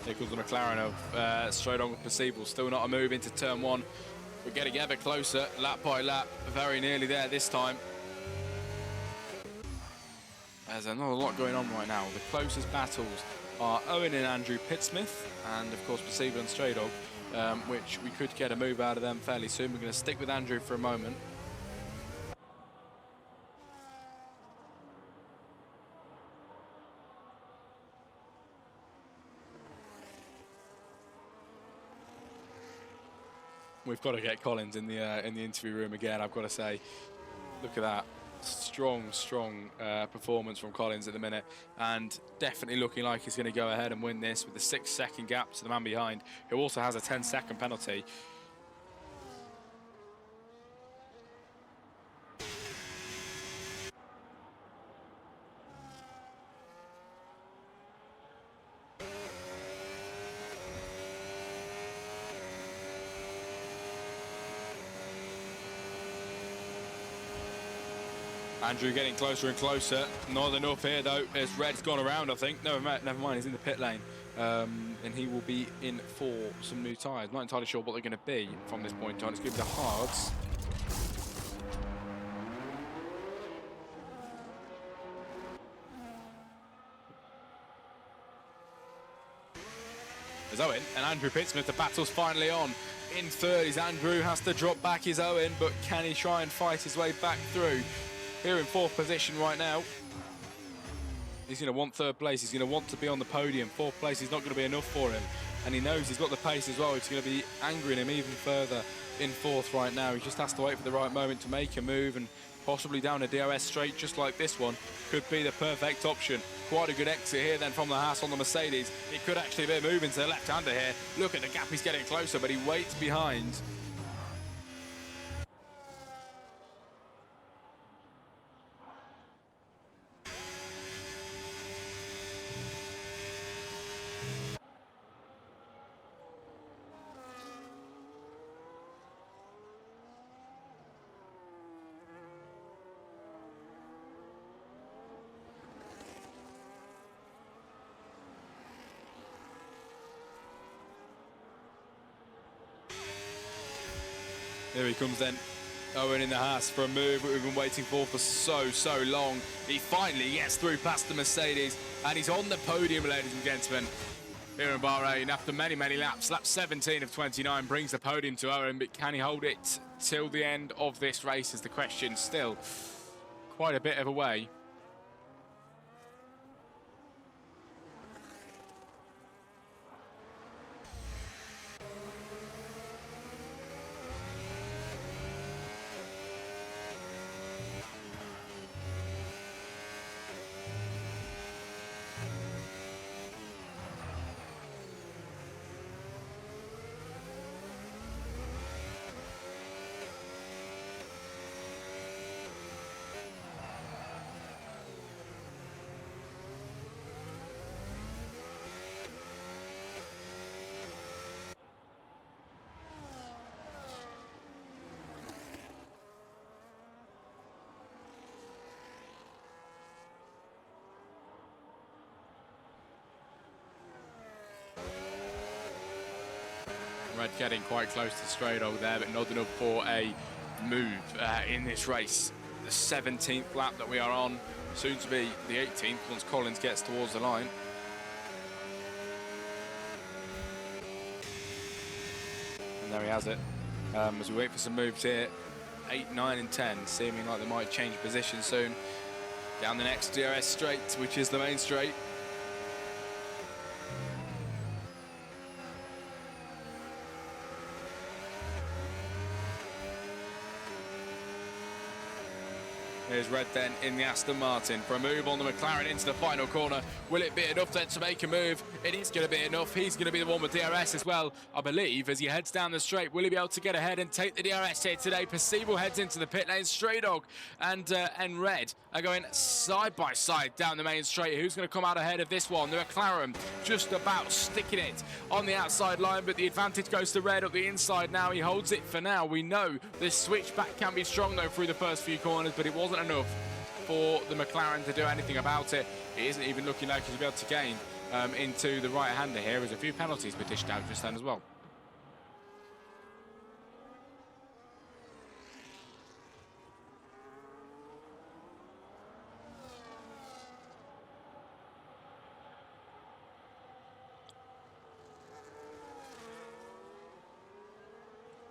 Here comes the McLaren of straight on with Percival. Still not a move into turn one. We're getting ever closer, lap by lap. Very nearly there this time. There's not a lot going on right now. The closest battles are Owen and Andrew Pittsmith, and of course Percival and Stray Dog, which we could get a move out of them fairly soon. We're going to stick with Andrew for a moment. We've got to get Collins in the interview room again, I've got to say. Look at that. strong performance from Collins at the minute, and definitely looking like he's going to go ahead and win this with the 6-second gap to the man behind, who also has a 10-second penalty. Andrew getting closer and closer. Not enough here though, as Red's gone around, I think. Never mind, he's in the pit lane. And he will be in for some new tyres. Not entirely sure what they're going to be from this point on. It's going to be the hards. There's Owen, and Andrew Pittsmith, the battle's finally on. In third is Andrew, has to drop back his Owen, but can he try and fight his way back through? Here in fourth position right now. He's going to want third place. He's going to want to be on the podium. Fourth place is not going to be enough for him. And he knows he's got the pace as well. It's going to be angering him even further in fourth right now. He just has to wait for the right moment to make a move, and possibly down a DRS straight just like this one could be the perfect option. Quite a good exit here then from the Haas on the Mercedes. It could actually be a move into the left-hander here. Look at the gap, he's getting closer, but he waits behind. Here he comes then, Owen in the Haas for a move that we've been waiting for so long. He finally gets through past the Mercedes, and he's on the podium, ladies and gentlemen, here in Bahrain after many laps. Lap 17 of 29 brings the podium to Owen, but can he hold it till the end of this race is the question. Still quite a bit of a way. Red getting quite close to straight over there, but not enough for a move in this race. The 17th lap that we are on, soon to be the 18th once Collins gets towards the line. And there he has it. As we wait for some moves here, 8, 9 and 10, seeming like they might change position soon. Down the next DRS straight, which is the main straight. Here's Red then in the Aston Martin for a move on the McLaren into the final corner. Will it be enough then to make a move? It is going to be enough. He's going to be the one with DRS as well, I believe, as he heads down the straight. Will he be able to get ahead and take the DRS here today? Percival heads into the pit lane. Stray Dog and Red are going side by side down the main straight. Who's going to come out ahead of this one? The McLaren just about sticking it on the outside line, but the advantage goes to Red up the inside now. He holds it for now. We know this switchback can be strong though through the first few corners, but it wasn't enough for the McLaren to do anything about it. It isn't even looking like he'll be able to gain into the right-hander here, as a few penalties were dished out just then as well.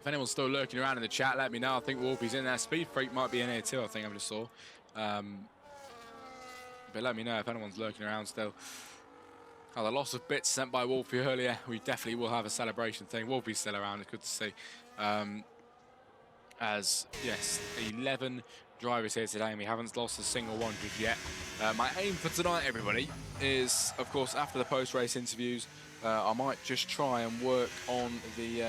If anyone's still lurking around in the chat, let me know. I think Wolfie's in there. Speed Freak might be in here too, I think I just saw. But let me know if anyone's lurking around still. Oh, the loss of bits sent by Wolfie earlier. We definitely will have a celebration thing. Wolfie's still around, it's good to see. As, yes, 11 drivers here today, and we haven't lost a single one just yet. My aim for tonight, everybody, is, of course, after the post-race interviews, I might just try and work on the...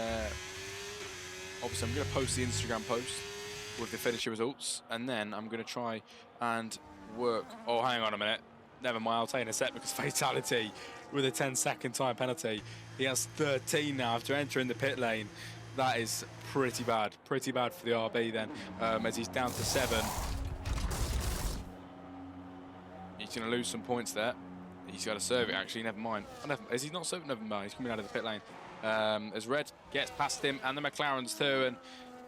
obviously, I'm going to post the Instagram post with the finisher results, and then I'm going to try and work... Oh, hang on a minute. Never mind, I'll take in a sec, because fatality with a 10-second time penalty. He has 13 now after entering the pit lane. That is pretty bad for the RB then, as he's down to 7. He's going to lose some points there. He's got to serve it, actually, never mind. Oh, is he not serving? Never mind, he's coming out of the pit lane. As Red gets past him, and the McLarens too, and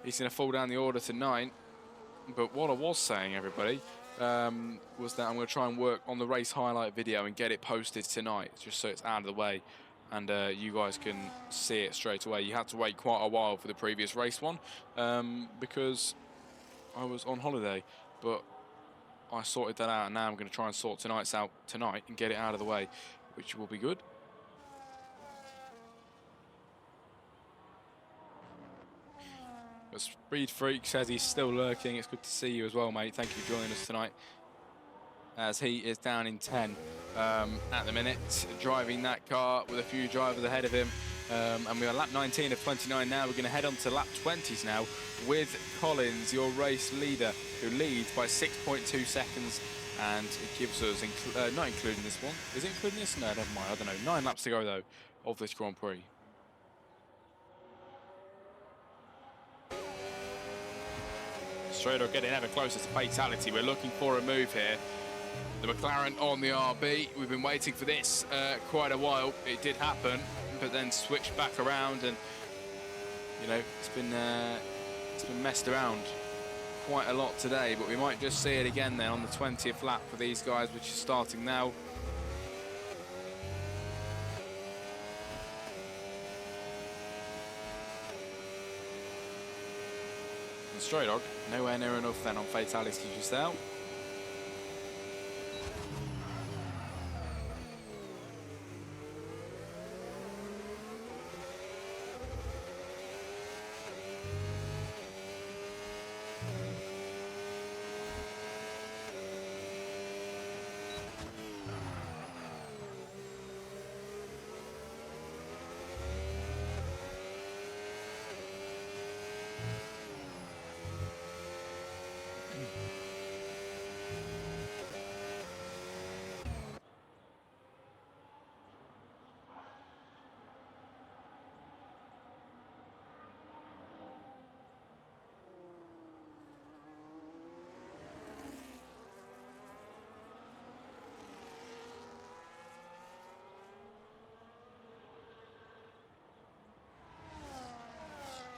he's going to fall down the order to 9. But what I was saying, everybody, was that I'm going to try and work on the race highlight video and get it posted tonight, just so it's out of the way. And you guys can see it straight away. You had to wait quite a while for the previous race one because I was on holiday, but I sorted that out, and now I'm going to try and sort tonight's out tonight and get it out of the way, which will be good. But Speed Freak says he's still lurking. It's good to see you as well, mate. Thank you for joining us tonight, as he is down in 10 at the minute, driving that car with a few drivers ahead of him. And we're on lap 19 of 29 now. We're going to head on to lap 20s now with Collins, your race leader, who leads by 6.2 seconds. And it gives us, not including this one. Is it including this? No, never mind. I don't know. 9 laps to go, though, of this Grand Prix. Strader getting ever closer to fatality. We're looking for a move here. The McLaren on the RB. We've been waiting for this quite a while. It did happen, but then switched back around, and you know it's been messed around quite a lot today. But we might just see it again then on the 20th lap for these guys, which is starting now. And Stray Dog nowhere near enough then on fatality just now.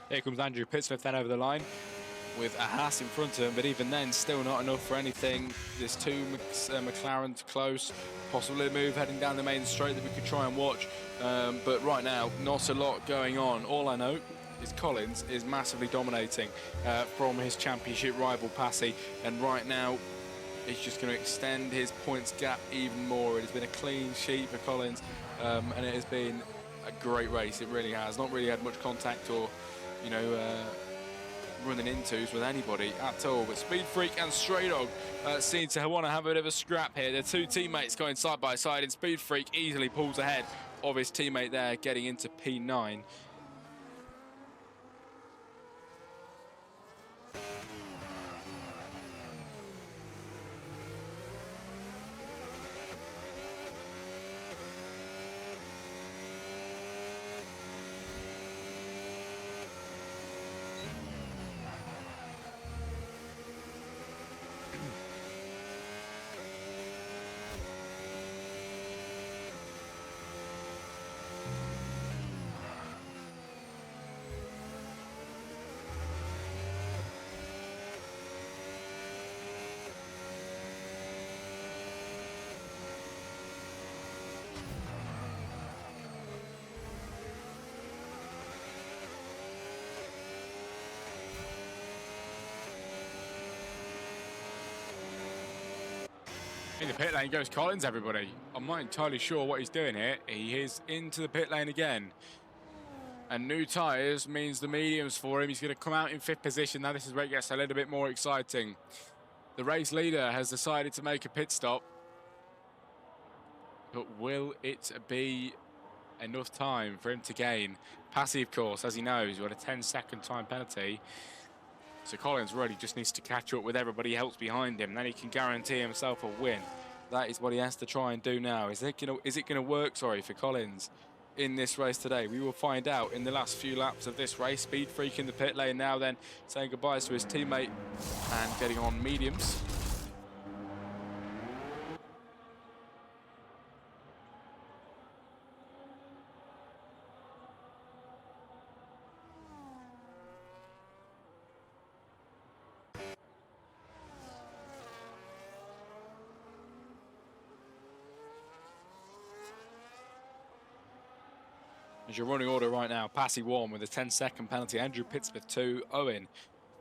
Here comes Andrew Pittsmith then over the line with a Haas in front of him, but even then still not enough for anything. There's 2 McLarens close, possibly a move heading down the main straight that we could try and watch, but right now not a lot going on. All I know is Collins is massively dominating from his championship rival Passy, and right now he's just going to extend his points gap even more. It has been a clean sheet for Collins, and it has been a great race. It really has. Not really had much contact or you know, running intos with anybody at all. But Speed Freak and Stray Dog seem to want to have a bit of a scrap here. They're 2 teammates going side by side, and Speed Freak easily pulls ahead of his teammate there, getting into P9. In the pit lane goes Collins, everybody. I'm not entirely sure what he's doing here. He is into the pit lane again. And new tyres means the mediums for him. He's going to come out in 5th position. Now this is where it gets a little bit more exciting. The race leader has decided to make a pit stop. But will it be enough time for him to gain? Passy, of course, as he knows, got a 10-second time penalty. So Collins really just needs to catch up with everybody else behind him. Then he can guarantee himself a win. That is what he has to try and do now. Is it gonna work, for Collins in this race today? We will find out in the last few laps of this race. Speed Freak in the pit lane now, then saying goodbye to his teammate and getting on mediums. As your running order right now, Passy 1 with a 10-second penalty, Andrew Pittsmith 2, Owen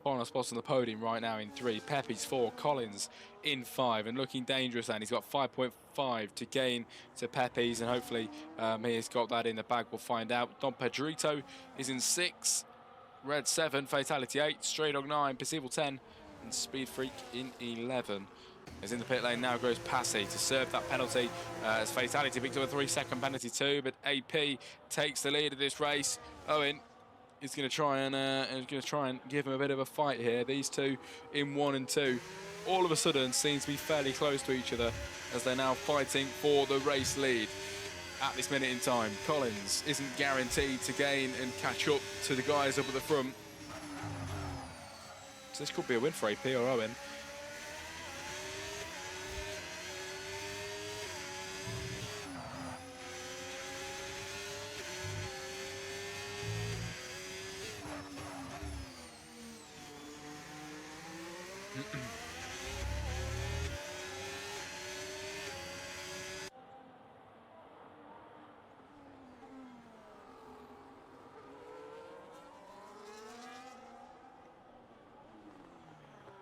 final spots on the podium right now in 3, Pepe's 4, Collins in 5, and looking dangerous, and he's got 5.5 to gain to Pepe's, and hopefully he has got that in the bag. We'll find out. Don Pedrito is in 6, Red 7, Fatality 8, Stray Dog 9, Percival 10, and Speed Freak in 11. As in the pit lane now goes Passy to serve that penalty as Fatality picked up a 3-second penalty too, but AP takes the lead of this race. Owen is going to try and give him a bit of a fight here. These two in 1 and 2 all of a sudden seem to be fairly close to each other as they're now fighting for the race lead. At this minute in time, Collins isn't guaranteed to gain and catch up to the guys up at the front. So this could be a win for AP or Owen.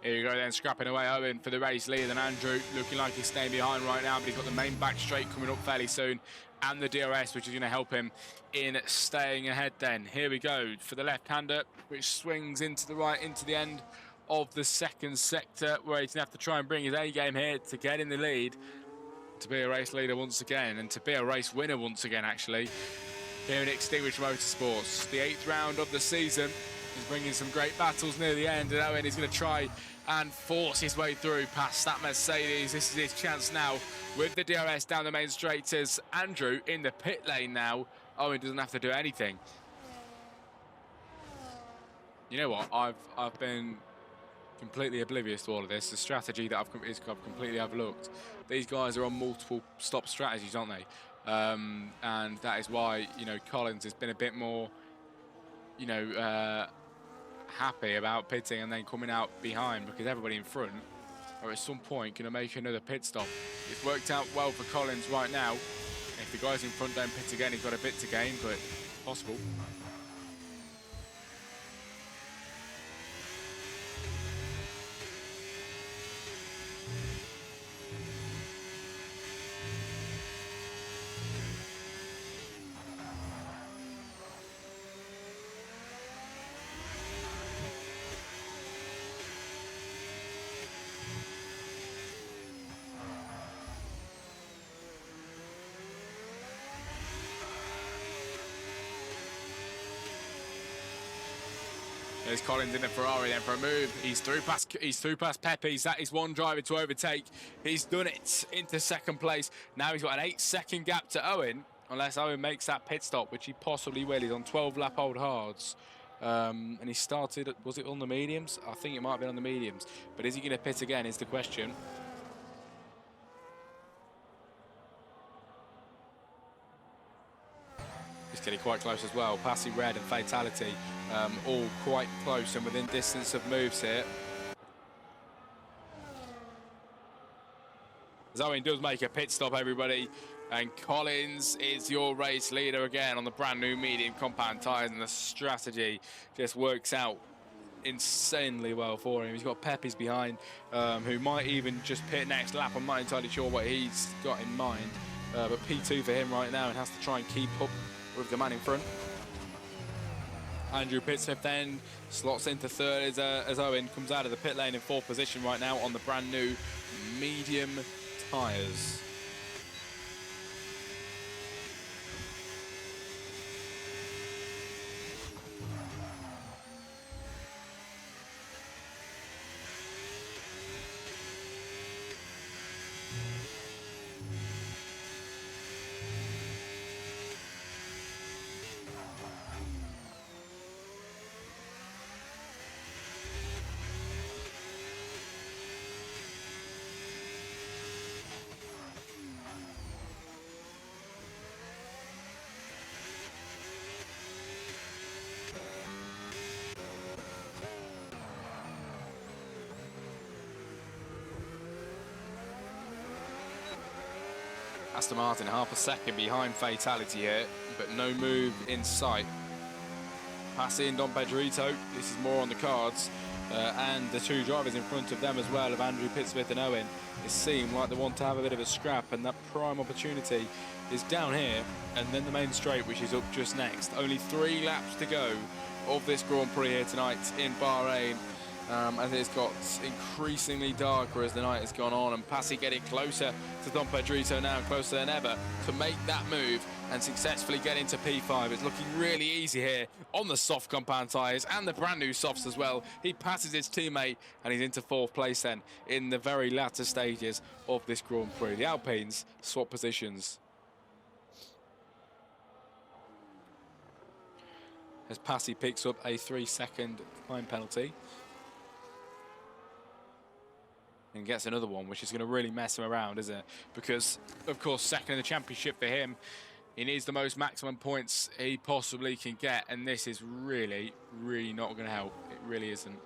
Here you go then, scrapping away Owen for the race lead, and Andrew looking like he's staying behind right now, but he's got the main back straight coming up fairly soon, and the DRS, which is going to help him in staying ahead then. Here we go for the left-hander, which swings into the right, into the end of the second sector, where he's going to have to try and bring his A-game here to get in the lead, to be a race leader once again, and to be a race winner once again, actually, here in Extinguished Motorsports. The 8th round of the season is bringing some great battles near the end, and Owen is going to try and force his way through past that Mercedes. This is his chance now with the DRS down the main straight as Andrew in the pit lane now. Owen doesn't have to do anything. You know what? I've been completely oblivious to all of this. The strategy that I've completely overlooked. These guys are on multiple stop strategies, aren't they? And that is why, you know, Collins has been a bit more, you know, happy about pitting and then coming out behind, because everybody in front are at some point going to make another pit stop. It's worked out well for Collins right now. If the guys in front don't pit again, he's got a bit to gain, but possible. There's Collins in the Ferrari then for a move. He's through past Pepe's. That is one driver to overtake. He's done it into second place. Now he's got an 8-second gap to Owen, unless Owen makes that pit stop, which he possibly will. He's on 12 lap old hards. And he started, was it on the mediums? I think it might have been on the mediums. But is he going to pit again is the question. He's getting quite close as well. Passy Red and Fatality all quite close and within distance of moves here. Owen does make a pit stop, everybody. And Collins is your race leader again on the brand new medium compound tyres, and the strategy just works out insanely well for him. He's got Pepe's behind, who might even just pit next lap. I'm not entirely sure what he's got in mind, but P2 for him right now, and has to try and keep up with the man in front. Andrew Pittsmith then slots into third as Owen comes out of the pit lane in fourth position right now on the brand new medium tyres. Aston Martin half a second behind Fatality here, but no move in sight. Passing Dom Pedrito, this is more on the cards, and the two drivers in front of them as well, of Andrew Pittsmith and Owen. It seemed like they want to have a bit of a scrap, and that prime opportunity is down here, and then the main straight, which is up just next. Only 3 laps to go of this Grand Prix here tonight in Bahrain. And it's got increasingly darker as the night has gone on, and Passy getting closer to Dom Pedrito now, closer than ever, to make that move and successfully get into P5. It's looking really easy here on the soft compound tyres and the brand new softs as well. He passes his teammate and he's into 4th place then in the very latter stages of this Grand Prix. The Alpines swap positions as Passy picks up a 3-second time penalty and gets another one, which is going to really mess him around, isn't it? Because, of course, second in the championship for him, he needs the most maximum points he possibly can get, and this is really, really not going to help. It really isn't.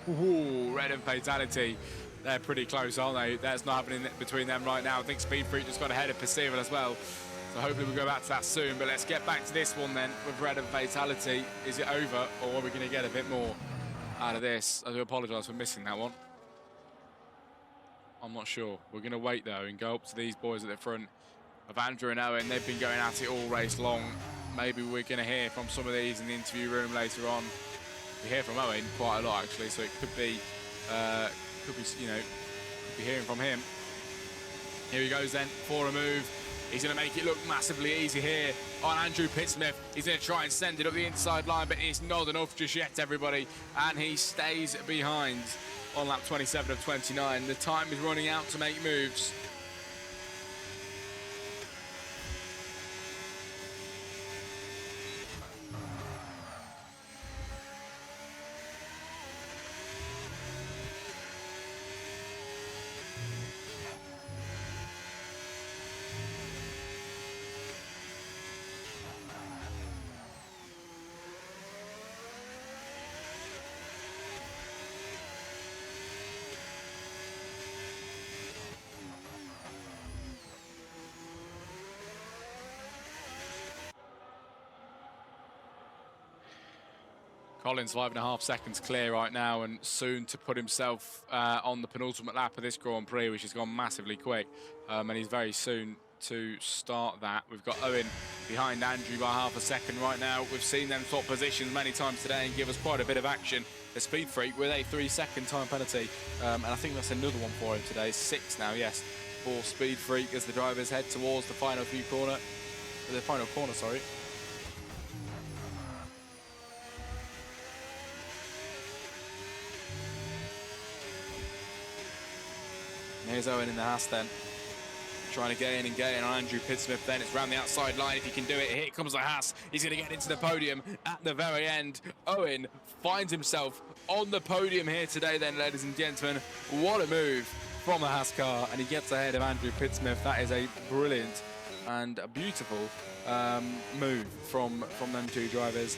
Ooh, red and Fatality. They're pretty close, aren't they? That's not happening between them right now. I think Speed Freak just got ahead of Percival as well. So hopefully we'll go back to that soon. But let's get back to this one then with red and Fatality. Is it over, or are we going to get a bit more out of this? I do apologise for missing that one. I'm not sure. We're going to wait though and go up to these boys at the front of Andrew and Owen. They've been going at it all race long. Maybe we're going to hear from some of these in the interview room later on. We hear from Owen quite a lot actually, so it could be you know, could be hearing from him. Here he goes then for a move. He's going to make it look massively easy here on Andrew Pittsmith. He's going to try and send it up the inside line, but it's not enough just yet, everybody. And he stays behind on lap 27 of 29. The time is running out to make moves. Collins 5.5 seconds clear right now, and soon to put himself on the penultimate lap of this Grand Prix, which has gone massively quick, and he's very soon to start that. We've got Owen behind Andrew by half a second right now. We've seen them swap positions many times today and give us quite a bit of action. The Speed Freak with a 3-second time penalty, and I think that's another one for him today. 6 now, yes, for Speed Freak as the drivers head towards the final corner, sorry. Here's Owen in the Haas then, trying to gain on Andrew Pittsmith then. It's round the outside line if he can do it. Here comes the Haas. He's going to get into the podium at the very end. Owen finds himself on the podium here today then, ladies and gentlemen. What a move from the Haas car, and he gets ahead of Andrew Pittsmith. That is a brilliant and a beautiful move from them two drivers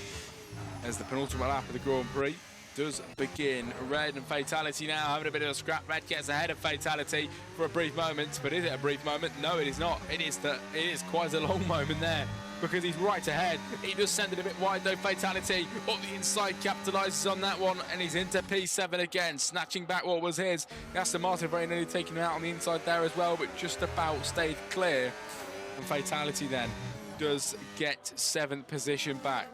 as the penultimate lap of the Grand Prix does begin. Red and Fatality now having a bit of a scrap. Red gets ahead of Fatality for a brief moment, but is it a brief moment? No, it is not. It is quite a long moment there because he's right ahead. He just sent it a bit wide though. Fatality up the inside, capitalises on that one, and he's into P7 again, snatching back what was his. Aston Martin very nearly taking him out on the inside there as well, but just about stayed clear. And Fatality then does get 7th position back.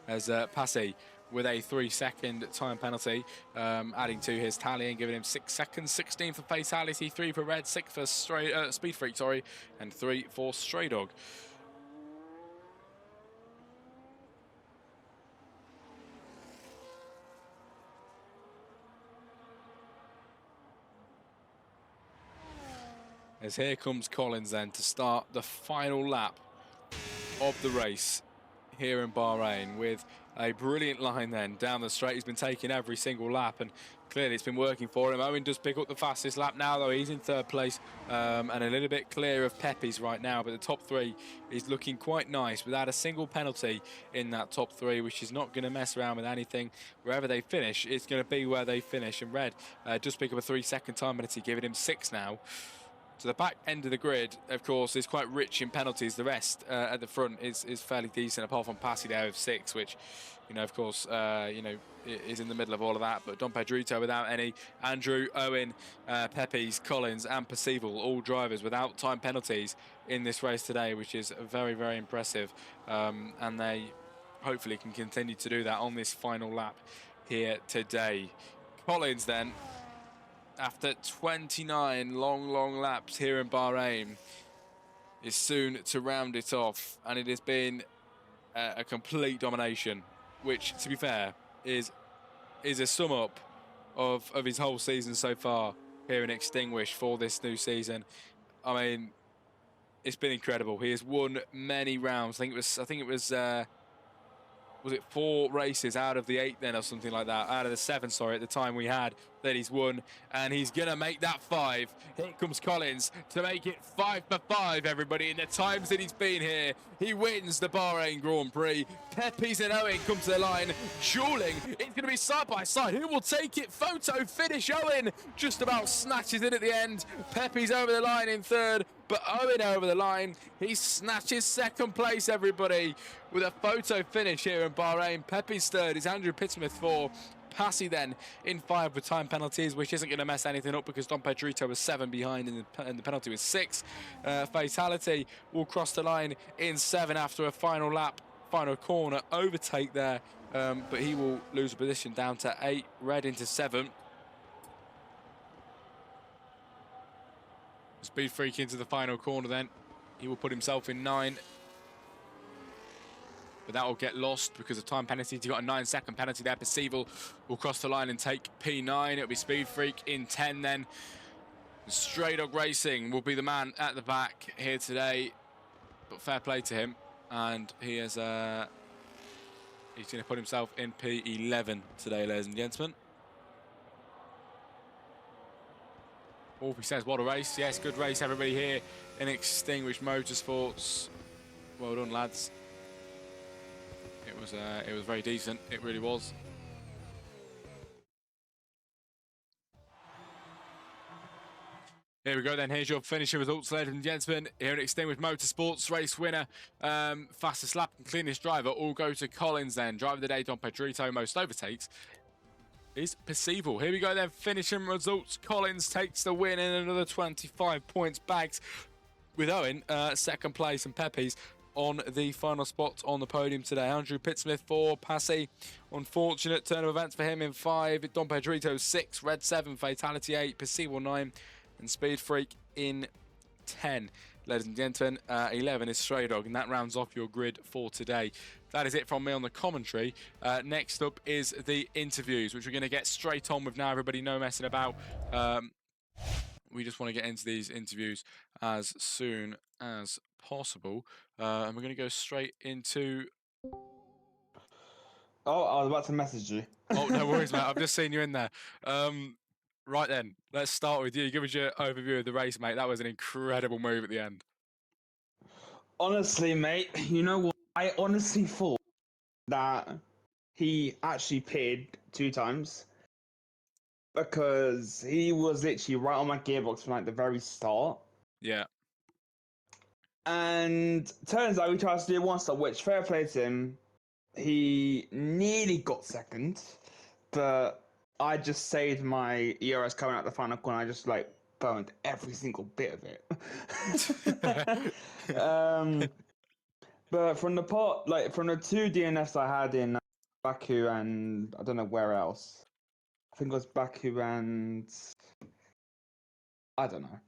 As Passy with a 3-second time penalty, adding to his tally and giving him 6 seconds. 16 for Fatality, 3 for Red, 6 for Speed Freak, sorry, and 3 for Stray Dog. As here comes Collins then to start the final lap of the race here in Bahrain with a brilliant line then down the straight. He's been taking every single lap and clearly it's been working for him. Owen does pick up the fastest lap now though. He's in 3rd place and a little bit clear of Pepe's right now, but the top 3 is looking quite nice without a single penalty in that top 3, which is not going to mess around with anything. Wherever they finish, it's going to be where they finish. And Red does pick up a 3-second time penalty, giving him 6 now. So the back end of the grid, of course, is quite rich in penalties. The rest at the front is fairly decent, apart from Passy there with 6, which, you know, of course, you know, is in the middle of all of that. But Don Pedrito without any. Andrew, Owen, Pepes, Collins and Percival, all drivers without time penalties in this race today, which is very, very impressive. And they hopefully can continue to do that on this final lap here today. Collins then, after 29 long laps here in Bahrain, is soon to round it off, and it has been a complete domination, which, to be fair, is a sum up of his whole season so far here in Extinguish for this new season. I mean, it's been incredible. He has won many rounds. I think it was it 4 races out of the 8 then, or something like that, out of the 7, sorry, at the time we had, that he's won, and he's gonna make that 5. Here comes Collins to make it 5 for 5, everybody. In the times that he's been here, he wins the Bahrain Grand Prix. Pepes and Owen come to the line, dueling. It's gonna be side by side. Who will take it? Photo finish. Owen just about snatches it at the end. Pepes over the line in 3rd, but Owen over the line. He snatches 2nd place, everybody, with a photo finish here in Bahrain. Pepes 3rd, is Andrew Pittsmith 4. Passy then in 5 with time penalties, which isn't going to mess anything up because Don Pedrito was 7 behind and the penalty was 6. Fatality will cross the line in 7 after a final lap, final corner overtake there, but he will lose a position down to 8. Red into 7. Speed Freak into the final corner then. He will put himself in 9. But that will get lost because of time penalty. He got a 9-second penalty there. Percival will cross the line and take P9. It'll be Speed Freak in 10 then. Stray Dog Racing will be the man at the back here today. But fair play to him. And he is he's going to put himself in P11 today, ladies and gentlemen. Wolfie says, what a race. Yes, good race, everybody here in Extinguished Motorsports. Well done, lads. It was very decent. It really was. Here we go then. Here's your finishing results, ladies and gentlemen. Here at Extinguished Motorsports, race winner, fastest lap and cleanest driver, all go to Collins then. Driver of the day, Don Pedrito. Most overtakes is Percival. Here we go then. Finishing results. Collins takes the win and another 25 points bagged, with Owen 2nd place and Pepes on the final spot on the podium today. Andrew Pittsmith 4, Passy, unfortunate turn of events for him in 5, Don Pedrito 6, Red 7, Fatality 8, Percival 9, and Speed Freak in 10. Ladies and gentlemen, 11 is Stray Dog, and that rounds off your grid for today. That is it from me on the commentary. Next up is the interviews, which we're going to get straight on with now, everybody, no messing about. We just want to get into these interviews as soon as possible. And we're going to go straight into... Oh, I was about to message you. Oh, no worries, mate. I've just seen you in there. Right then, let's start with you. Give us your overview of the race, mate. That was an incredible move at the end. Honestly, mate, you know what? I honestly thought that he actually pitted 2 times. because he was literally right on my gearbox from like the very start. Yeah. And turns out we tried to do one stop, which fair play to him. He nearly got second, but I just saved my ERS coming out the final corner. I just like burned every single bit of it. But from the part, like from the two DNFs I had in Baku and I don't know where else. I think it was Baku and I don't know.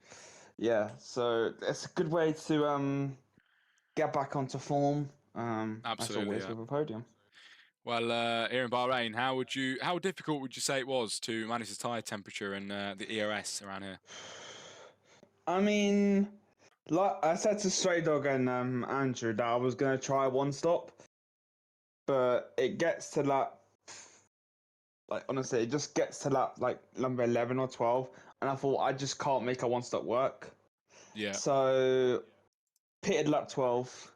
Yeah, so it's a good way to get back onto form. As Absolutely, always yeah. with a podium. Well, here in Bahrain, how difficult would you say it was to manage the tyre temperature and the ERS around here? I mean, like I said to Stray Dog and Andrew that I was gonna try one stop, but it gets to like honestly, it just gets to like number 11 or 12, and I thought I just can't make a one stop work. Yeah, So pitted lap 12,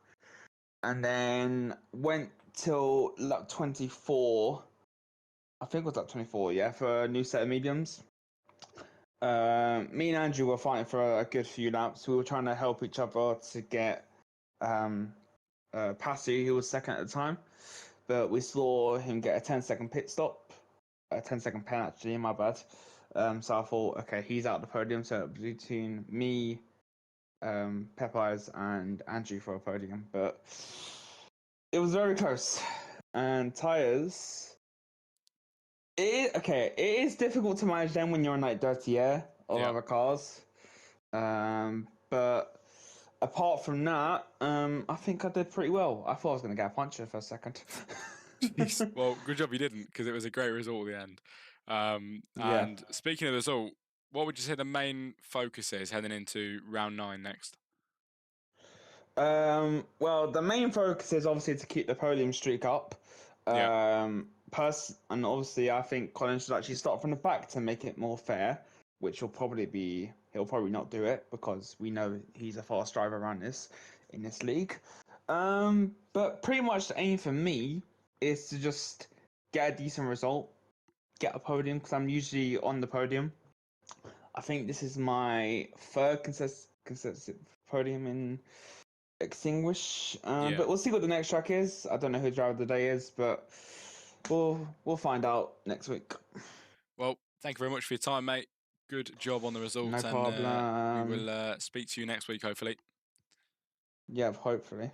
and then went till lap 24. I think it was lap 24, yeah, for a new set of mediums. Me and Andrew were fighting for a good few laps. We were trying to help each other to get um, Passy, who was second at the time, but we saw him get a 10-second pit stop, a 10-second pen actually, my bad. So I thought, okay, he's out the podium. So it was between me, Pepeyes, and Andrew for a podium, but it was very close. And tires, it is difficult to manage them when you're in like dirty air of yeah. other cars. But apart from that, I think I did pretty well. I thought I was going to get a puncture for a second. Jeez. Well, good job you didn't, because it was a great result at the end. Yeah. And speaking of the result, what would you say the main focus is heading into round 9 next? Well, the main focus is obviously to keep the podium streak up. Yeah, And obviously, I think Colin should actually start from the back to make it more fair, which will probably be he'll probably not do it because we know he's a fast driver around this in this league. But pretty much the aim for me is to just get a decent result, get a podium because I'm usually on the podium. I think this is my third consistent podium in Extinguish. yeah. But we'll see what the next track is. I don't know who driver of the day is, but we'll find out next week. Well, thank you very much for your time, mate. Good job on the result, No and we problem. will speak to you next week, hopefully. Yeah, hopefully.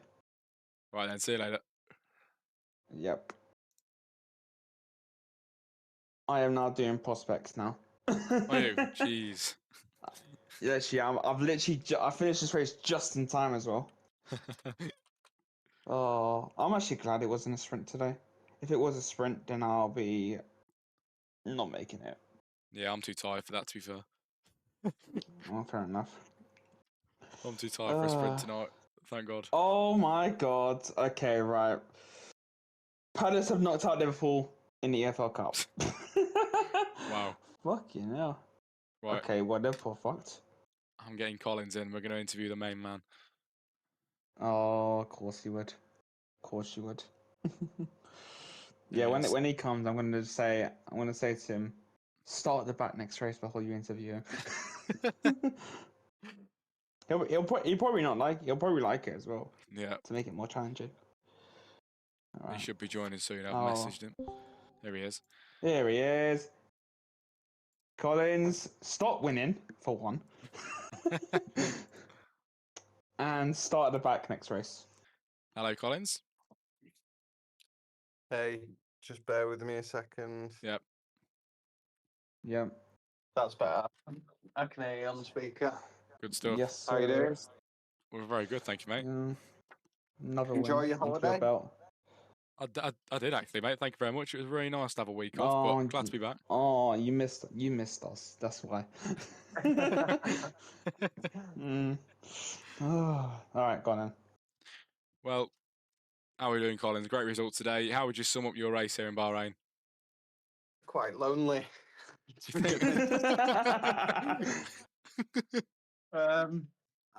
Right then, see you later. Yep. I am now doing prospects now. Are you? Jeez. Literally, I've literally I finished this race just in time as well. Oh, I'm actually glad it wasn't a sprint today. If it was a sprint, then I'll be not making it. Yeah, I'm too tired for that, to be fair. Well, fair enough. I'm too tired for a sprint Uh, tonight. Thank God. oh my god. Okay, right. Palace have knocked out Liverpool in the EFL Cup. Wow. Fucking hell. Right. Okay, well, Liverpool fucked. I'm getting Collins in. We're going to interview the main man. Oh, of course you would. Of course you would. There Yeah, he is. when he comes, I'm gonna say to him, start at the back next race before you interview him. He'll probably like it as well Yeah, to make it more challenging. All he right. should be joining soon. I've Oh, messaged him. There he is. here he is. Collins, stop winning for one, and start at the back next race. Hello, Collins. Hey, just bear with me a second. Yep. Yeah. That's better. I can hear you on the speaker. Good stuff. Yes, How you sir. doing? We're very good, thank you, mate. Another Enjoy win your under your holiday? belt. I did actually, mate. Thank you very much. It was really nice to have a week off, Oh, but glad to be back. oh, you missed us. That's why. Oh, all right, go on then. Well, how are we doing, Collins? Great result today. How would you sum up your race here in Bahrain? Quite lonely. Do you think?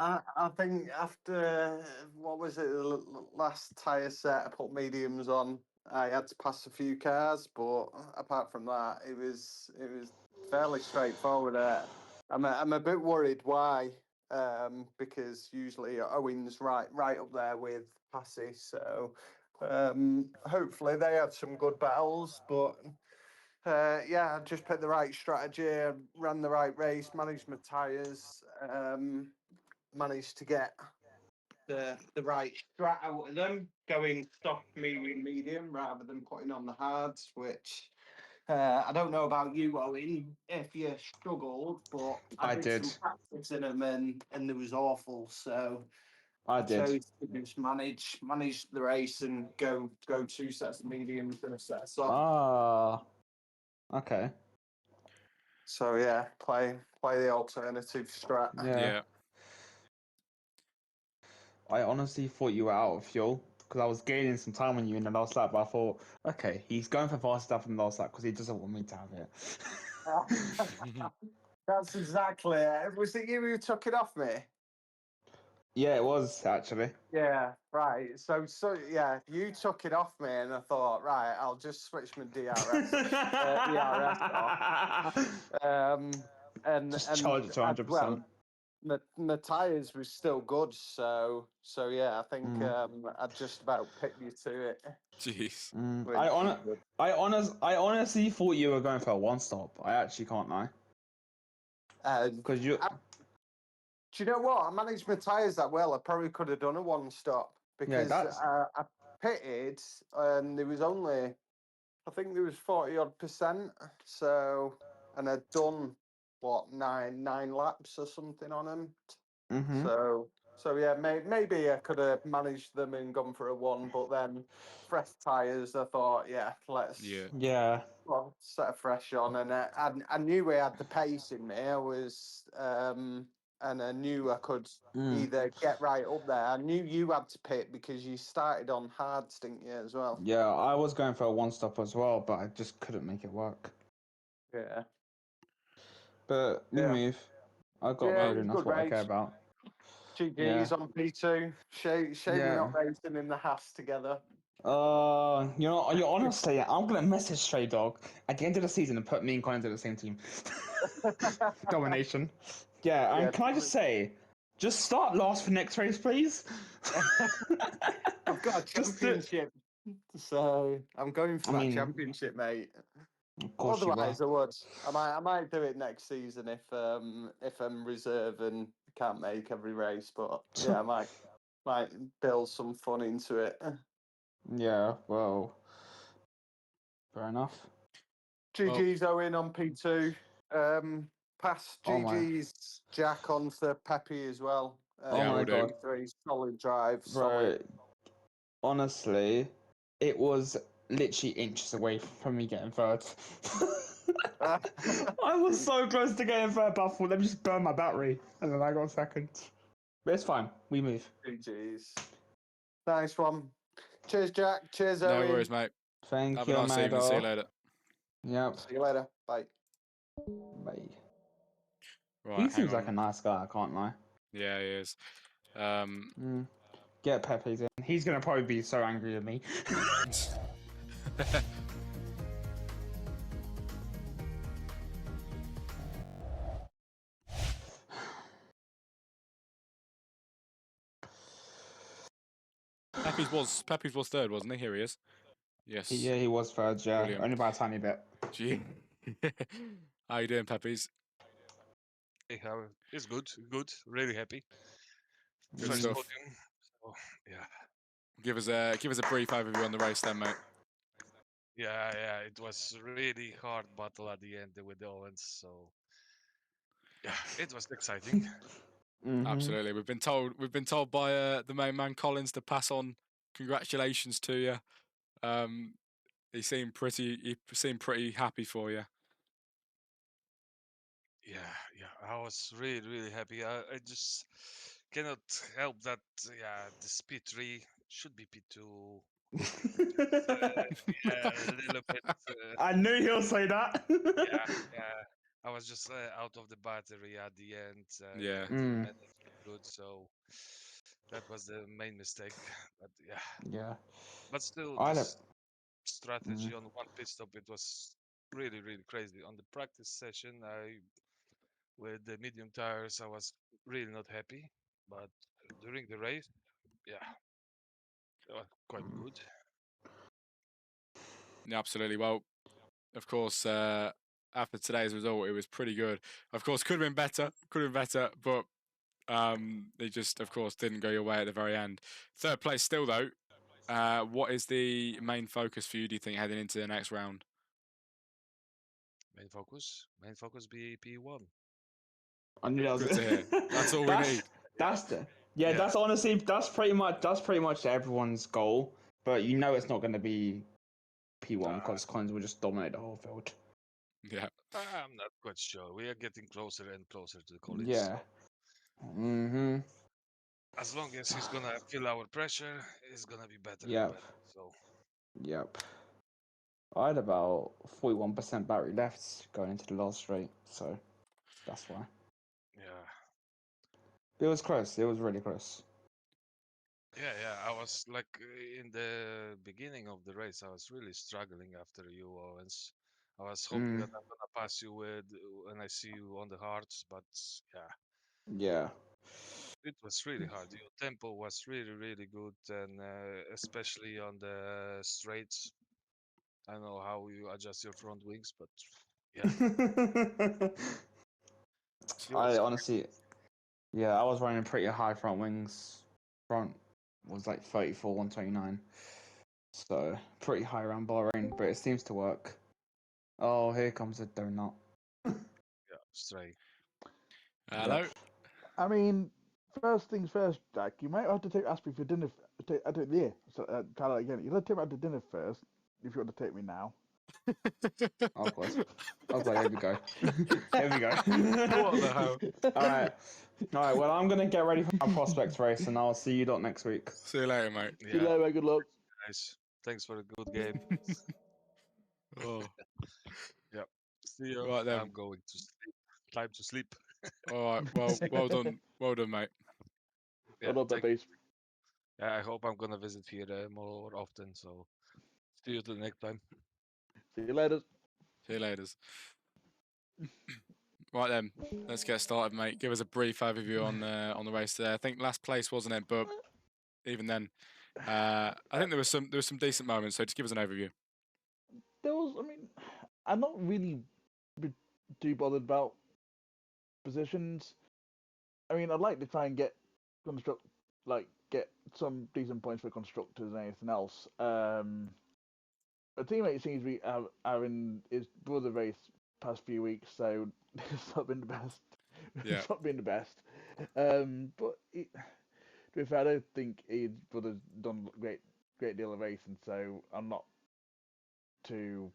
I think after what was it, the last tyre set, I put mediums on. I had to pass a few cars, but apart from that, it was fairly straightforward. I'm a bit worried why, because usually Owen's right up there with Passy. So hopefully they had some good battles, but. Yeah, I just picked the right strategy, ran the right race, managed my tyres, managed to get the right strat out of them, going soft, medium rather than putting on the hards, which I don't know about you, Owen, if you struggled, but I I did did. some practice in them and it was awful. So I I did. chose to just manage the race and go 2 sets of mediums and a set of soft. Ah. Okay. So yeah, play the alternative strat. Yeah. I honestly thought you were out of fuel because I was gaining some time on you in the last lap. But I thought, okay, he's going for fast stuff in the last lap because he doesn't want me to have it. That's exactly it. Was it you who took it off me? Yeah, it was actually. Yeah, right. So yeah, you took it off me, and I thought, right, I'll just switch my ERS off. And Just charge it to well, 100%. my tires were still good, so yeah, I think Mm. I just about picked you to it. Jeez. Mm. Which is good. I honestly thought you were going for a one stop. I actually can't lie. Because you. Do you know what? I managed my tyres that well. I probably could have done a one stop Yeah, because that's. I pitted and there was only, I think there was 40 odd percent. So, and I'd done what, nine laps or something on them. Mm-hmm. So yeah, maybe I could have managed them and gone for a one, but then fresh tyres, I thought, yeah, let's Yeah. well, set a fresh on, and I knew we had the pace in me. I was, and I knew I could Mm. either get right up there. I knew you had to pit because you started on hards, didn't you, as well? Yeah, I was going for a one stop as well, but I just couldn't make it work. Yeah. But we Yeah. move. I got Yeah, it podium. was a That's good what I care race. about. GG's Yeah. on P2. Shame we're Yeah. not racing in the Haas together. You honestly, I'm gonna message Stray Dog at the end of the season and put me and Collins in the same team. Domination. Yeah, Yeah. and can I just say, just start last for next race, please. I've got a Just do. championship, so I'm going for I that mean, championship, mate. of course you are. Otherwise, I would. I might do it next season if I'm reserve and can't make every race. But yeah, I might build some fun into it. Yeah, well, fair enough. Well, GG's Owen on P2. Pass Oh my, GG's Jack onto Pepe as well. oh yeah, my we'll do. God, P3, solid drive, solid. bro. Honestly, it was literally inches away from me getting third. I was so close to getting third, but I thought, let me just burn my battery, and then I got second. But it's fine. We move. GG's. Nice one. Cheers, Jack. Cheers, No Owen. worries, mate. Thank Have a you, nice evening. See you Mado. later. Yep. See you later. Bye. Bye. He Right, hang seems like on. a nice guy. I can't lie. Yeah, he is. Get Pepe's in. He's gonna probably be so angry at me. Pepe's was third, wasn't he? Here he is. Yes. Yeah, he was third. Yeah, Brilliant. only by a tiny bit. Gee. How you doing, Pepe's? Hey, it's good, good. Really happy. Good First stuff. podium. So yeah, Give us a brief overview on the race, then, mate. yeah. It was really hard battle at the end with the Owens. So yeah, it was exciting. Absolutely. We've been told by the main man Collins to pass on congratulations to you. He seemed pretty happy for you. Yeah. I was really happy. I just cannot help that. Yeah, this P3 should be P2. Yeah, a little bit. I knew he'll say that. Yeah. I was just out of the battery at the end. Yeah. Didn't manage good, so that was the main mistake. But yeah, Yeah. but still, I don't. this strategy on one pit stop, it was really, really crazy. On the practice session, with the medium tires, I was really not happy. But during the race, yeah, it was quite good. Yeah, absolutely. Well, of course, after today's result, it was pretty good. Of course, could have been better. Could have been better, but it just, of course, didn't go your way at the very end. Third place still, though. What is the main focus for you, do you think, heading into the next round? Main focus be P1. I knew that was Good to hear. That's all we need. That's the yeah. Yeah. That's honestly that's pretty much everyone's goal. But you know it's not going to be P1 Uh, because Collins will just dominate the whole field. Yeah. I'm not quite sure. We are getting closer and closer to the Collins. Yeah. Mm-hmm. As long as he's gonna feel our pressure, it's gonna be better and Yep. better. So Yep. I had about 41% battery left going into the last straight, so that's why. yeah, It was close. It was really close. yeah. I was like in the beginning of the race, I was really struggling after you, Owens. I was hoping that I'm gonna pass you with when I see you on the hards, but yeah, Yeah. it was really hard. Your tempo was really, really good, and especially on the straights. I don't know how you adjust your front wings, but yeah, it I was honestly, yeah, I was running pretty high front wings. Front was like 34, 129. So pretty high around Bahrain, but it seems to work. Oh, here comes a donut. yeah, straight. Yep. Hello? I mean, first things first, Jack. You might have to ask me for dinner. I don't yeah. So try that again. You got to take me out to dinner first if you want to take me now. Oh god. Oh god. Here we go. Here we go. What the hell? All right. All right. Well, I'm gonna get ready for my prospects race, and I'll see you lot next week. See you later, mate. See you Yeah, later. Good luck. nice. Thanks for a good game. Oh, Yeah. See you. right then. I'm going to sleep. Time to sleep. All right. Well, well done. Well done, mate. Yeah, Well done, thank Peace. Yeah, I hope I'm gonna visit here more often. So see you the next time. See you later. See you later. Right then, let's get started, mate. Give us a brief overview on the race today. I think last place wasn't it, but even then, I think there was some decent moments. So just give us an overview. There was. I mean, I'm not really too bothered about positions. I mean, I'd like to try and get some decent points for constructors and anything else. My teammate seems to be having his brother race past few weeks, so it's not been the best. Yeah. It's not been the best. But to be fair, I don't think his brother's done a great deal of racing, so I'm not too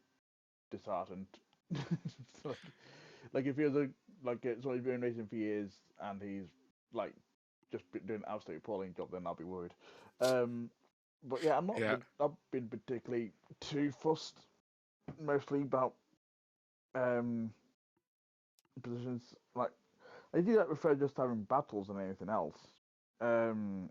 disheartened. like, like if he was someone who's been racing for years and he's like just doing an absolutely appalling job, then I'll be worried. But yeah, Yeah. I've been particularly too fussed, mostly about um positions. Like I do that prefer just having battles than anything else. Um,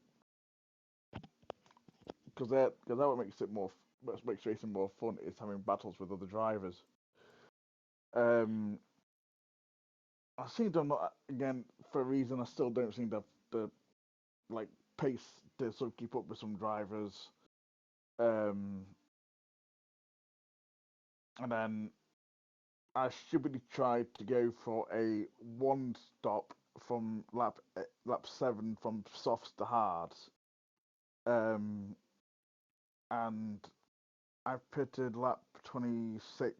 because that what makes it more what makes racing more fun is having battles with other drivers. Um, I seem to have not again for a reason I still don't seem to have the like pace to sort of keep up with some drivers. Um, and then I stupidly tried to go for a one stop from lap 7 from softs to hards. Um, and I pitted lap 26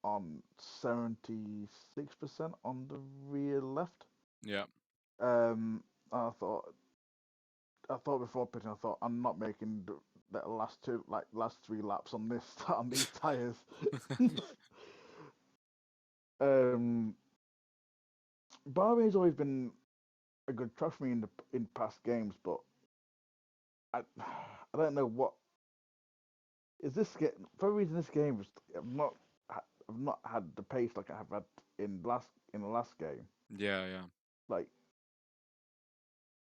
on 76% on the rear left. Yeah. I thought before pitting, I thought I'm not making the last 3 laps on this on these tires. um, Bahrain's always been a good track for me in past games, but I I don't know what is this game for a reason. This game was I've not had the pace like I have had in the last game. Yeah. Yeah. Like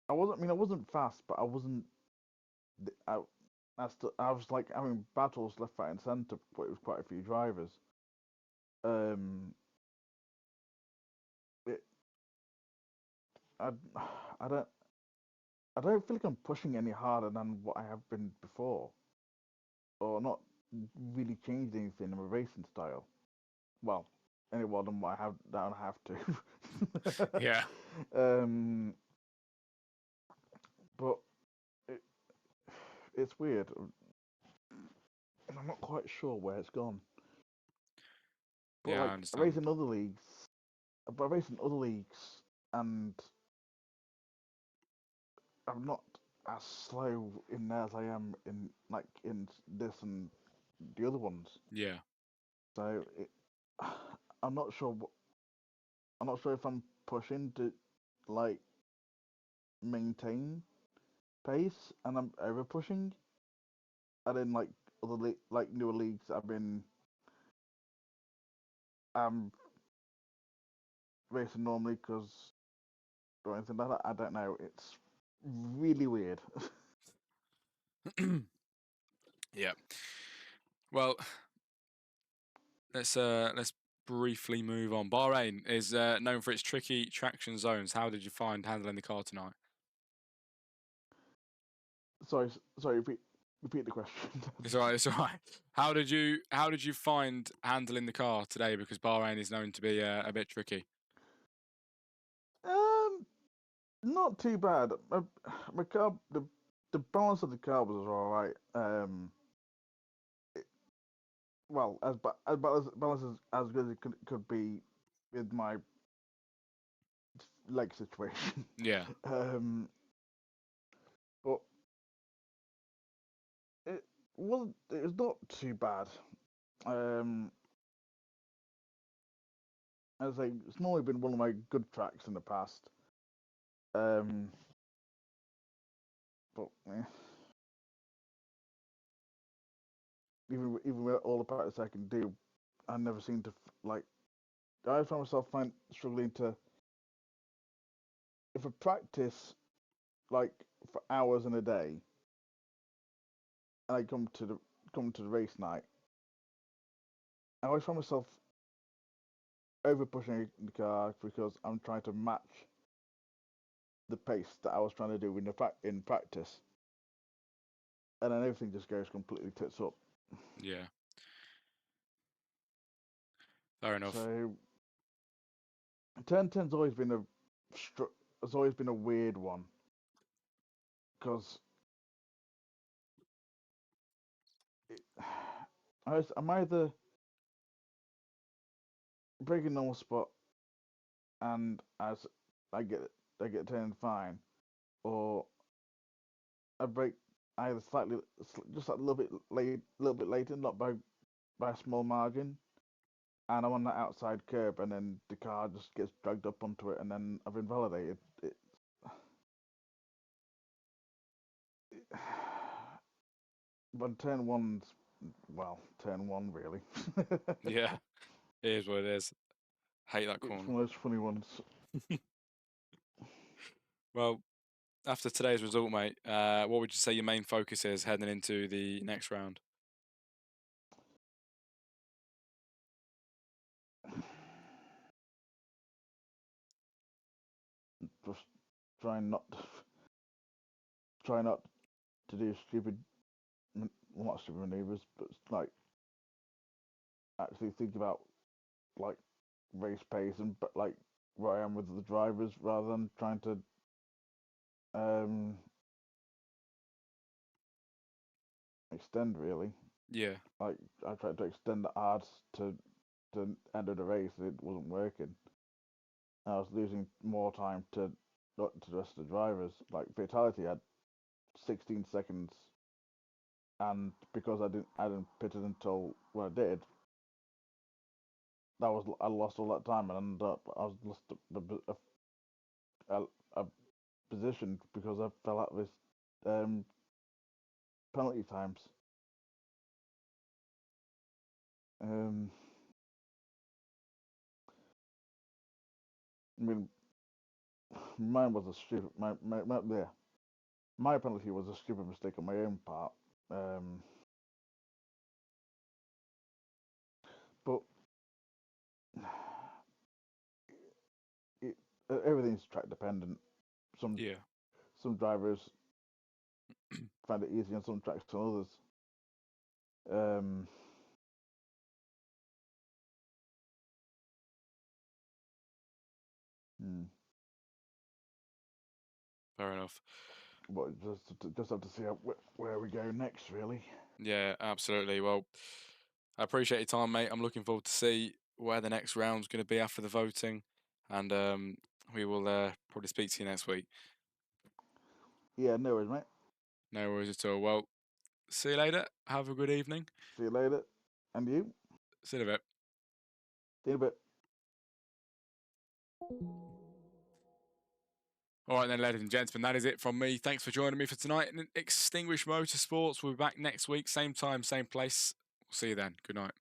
I wasn't fast, but I wasn't. I was like having battles left, right, and centre, but it was quite a few drivers. Um, it, I, I don't, I don't feel like I'm pushing any harder than what I have been before, or not really changed anything in my racing style. Well, any more than what I have that I have to. Yeah. um, but it, it's weird, and I'm not quite sure where it's gone. But Yeah, I like I understand. race in other leagues, but I race in other leagues, and I'm not as slow in there as I am in in this and the other ones. Yeah. So I'm not sure. I'm not sure if I'm pushing to like maintain pace and I'm over pushing. And then like like newer leagues, I'm racing normally because or anything like that. I don't know. It's really weird. Yeah. Well, let's briefly move on. Bahrain is known for its tricky traction zones. How did you find handling the car tonight? sorry, sorry. Repeat the question. It's all right. It's all right. How did you find handling the car today? Because Bahrain is known to be a bit tricky. um, Not too bad. My car, the balance of the car was all right. Well, balance as good as it could be with my leg situation. Yeah. um, but it it was not too bad. Um, as I say, it's normally been one of my good tracks in the past. Um, but even with all the practice I can do, I never seem to like. I find myself struggling to if I practice like for hours in a day, and I come to the race night, I always find myself over pushing the car because I'm trying to match the pace that I was trying to do in practice, and then everything just goes completely tits up. Yeah. Fair enough. So turn ten's always been has always been a weird one because I'm either breaking normal spot and as I get I get turned fine, or I break either just a little bit later, not by a small margin, and I'm on that outside curb, and then the car just gets dragged up onto it, and then I've invalidated it. But turn one's turn one really. Yeah. It is what it is. Hate that It's corner. one of those funny ones. Well, after today's result, mate, what would you say your main focus is heading into the next round? Just trying not try not to do stupid, well, not stupid maneuvers, but like actually think about like race pace and but like where I am with the drivers rather than trying to um extend really. Yeah. Like I tried to extend the odds to the end of the race, it wasn't working. I was losing more time to the rest of the drivers. Like fatality had 16 seconds, and because I didn't pit it until when I did, I lost all that time and ended up I was lost a position because I fell out with um, penalty times. Um, I mean, mine was a stupid yeah. My penalty was a stupid mistake on my own part. Um, but everything's track dependent. Some Yeah. some drivers find it easier on some tracks than others. Um, hmm. Fair enough. But just have to see where we go next, really. Yeah, absolutely. Well, I appreciate your time, mate. I'm looking forward to see where the next round's going to be after the voting, and we will probably speak to you next week. Yeah, no worries, mate. No worries at all. Well, see you later. Have a good evening. See you later. And you? See you in a bit. See you in a bit. All right then, ladies and gentlemen, that is it from me. Thanks for joining me for tonight in Extinguished Motorsports. We'll be back next week, same time, same place. We'll see you then. Good night.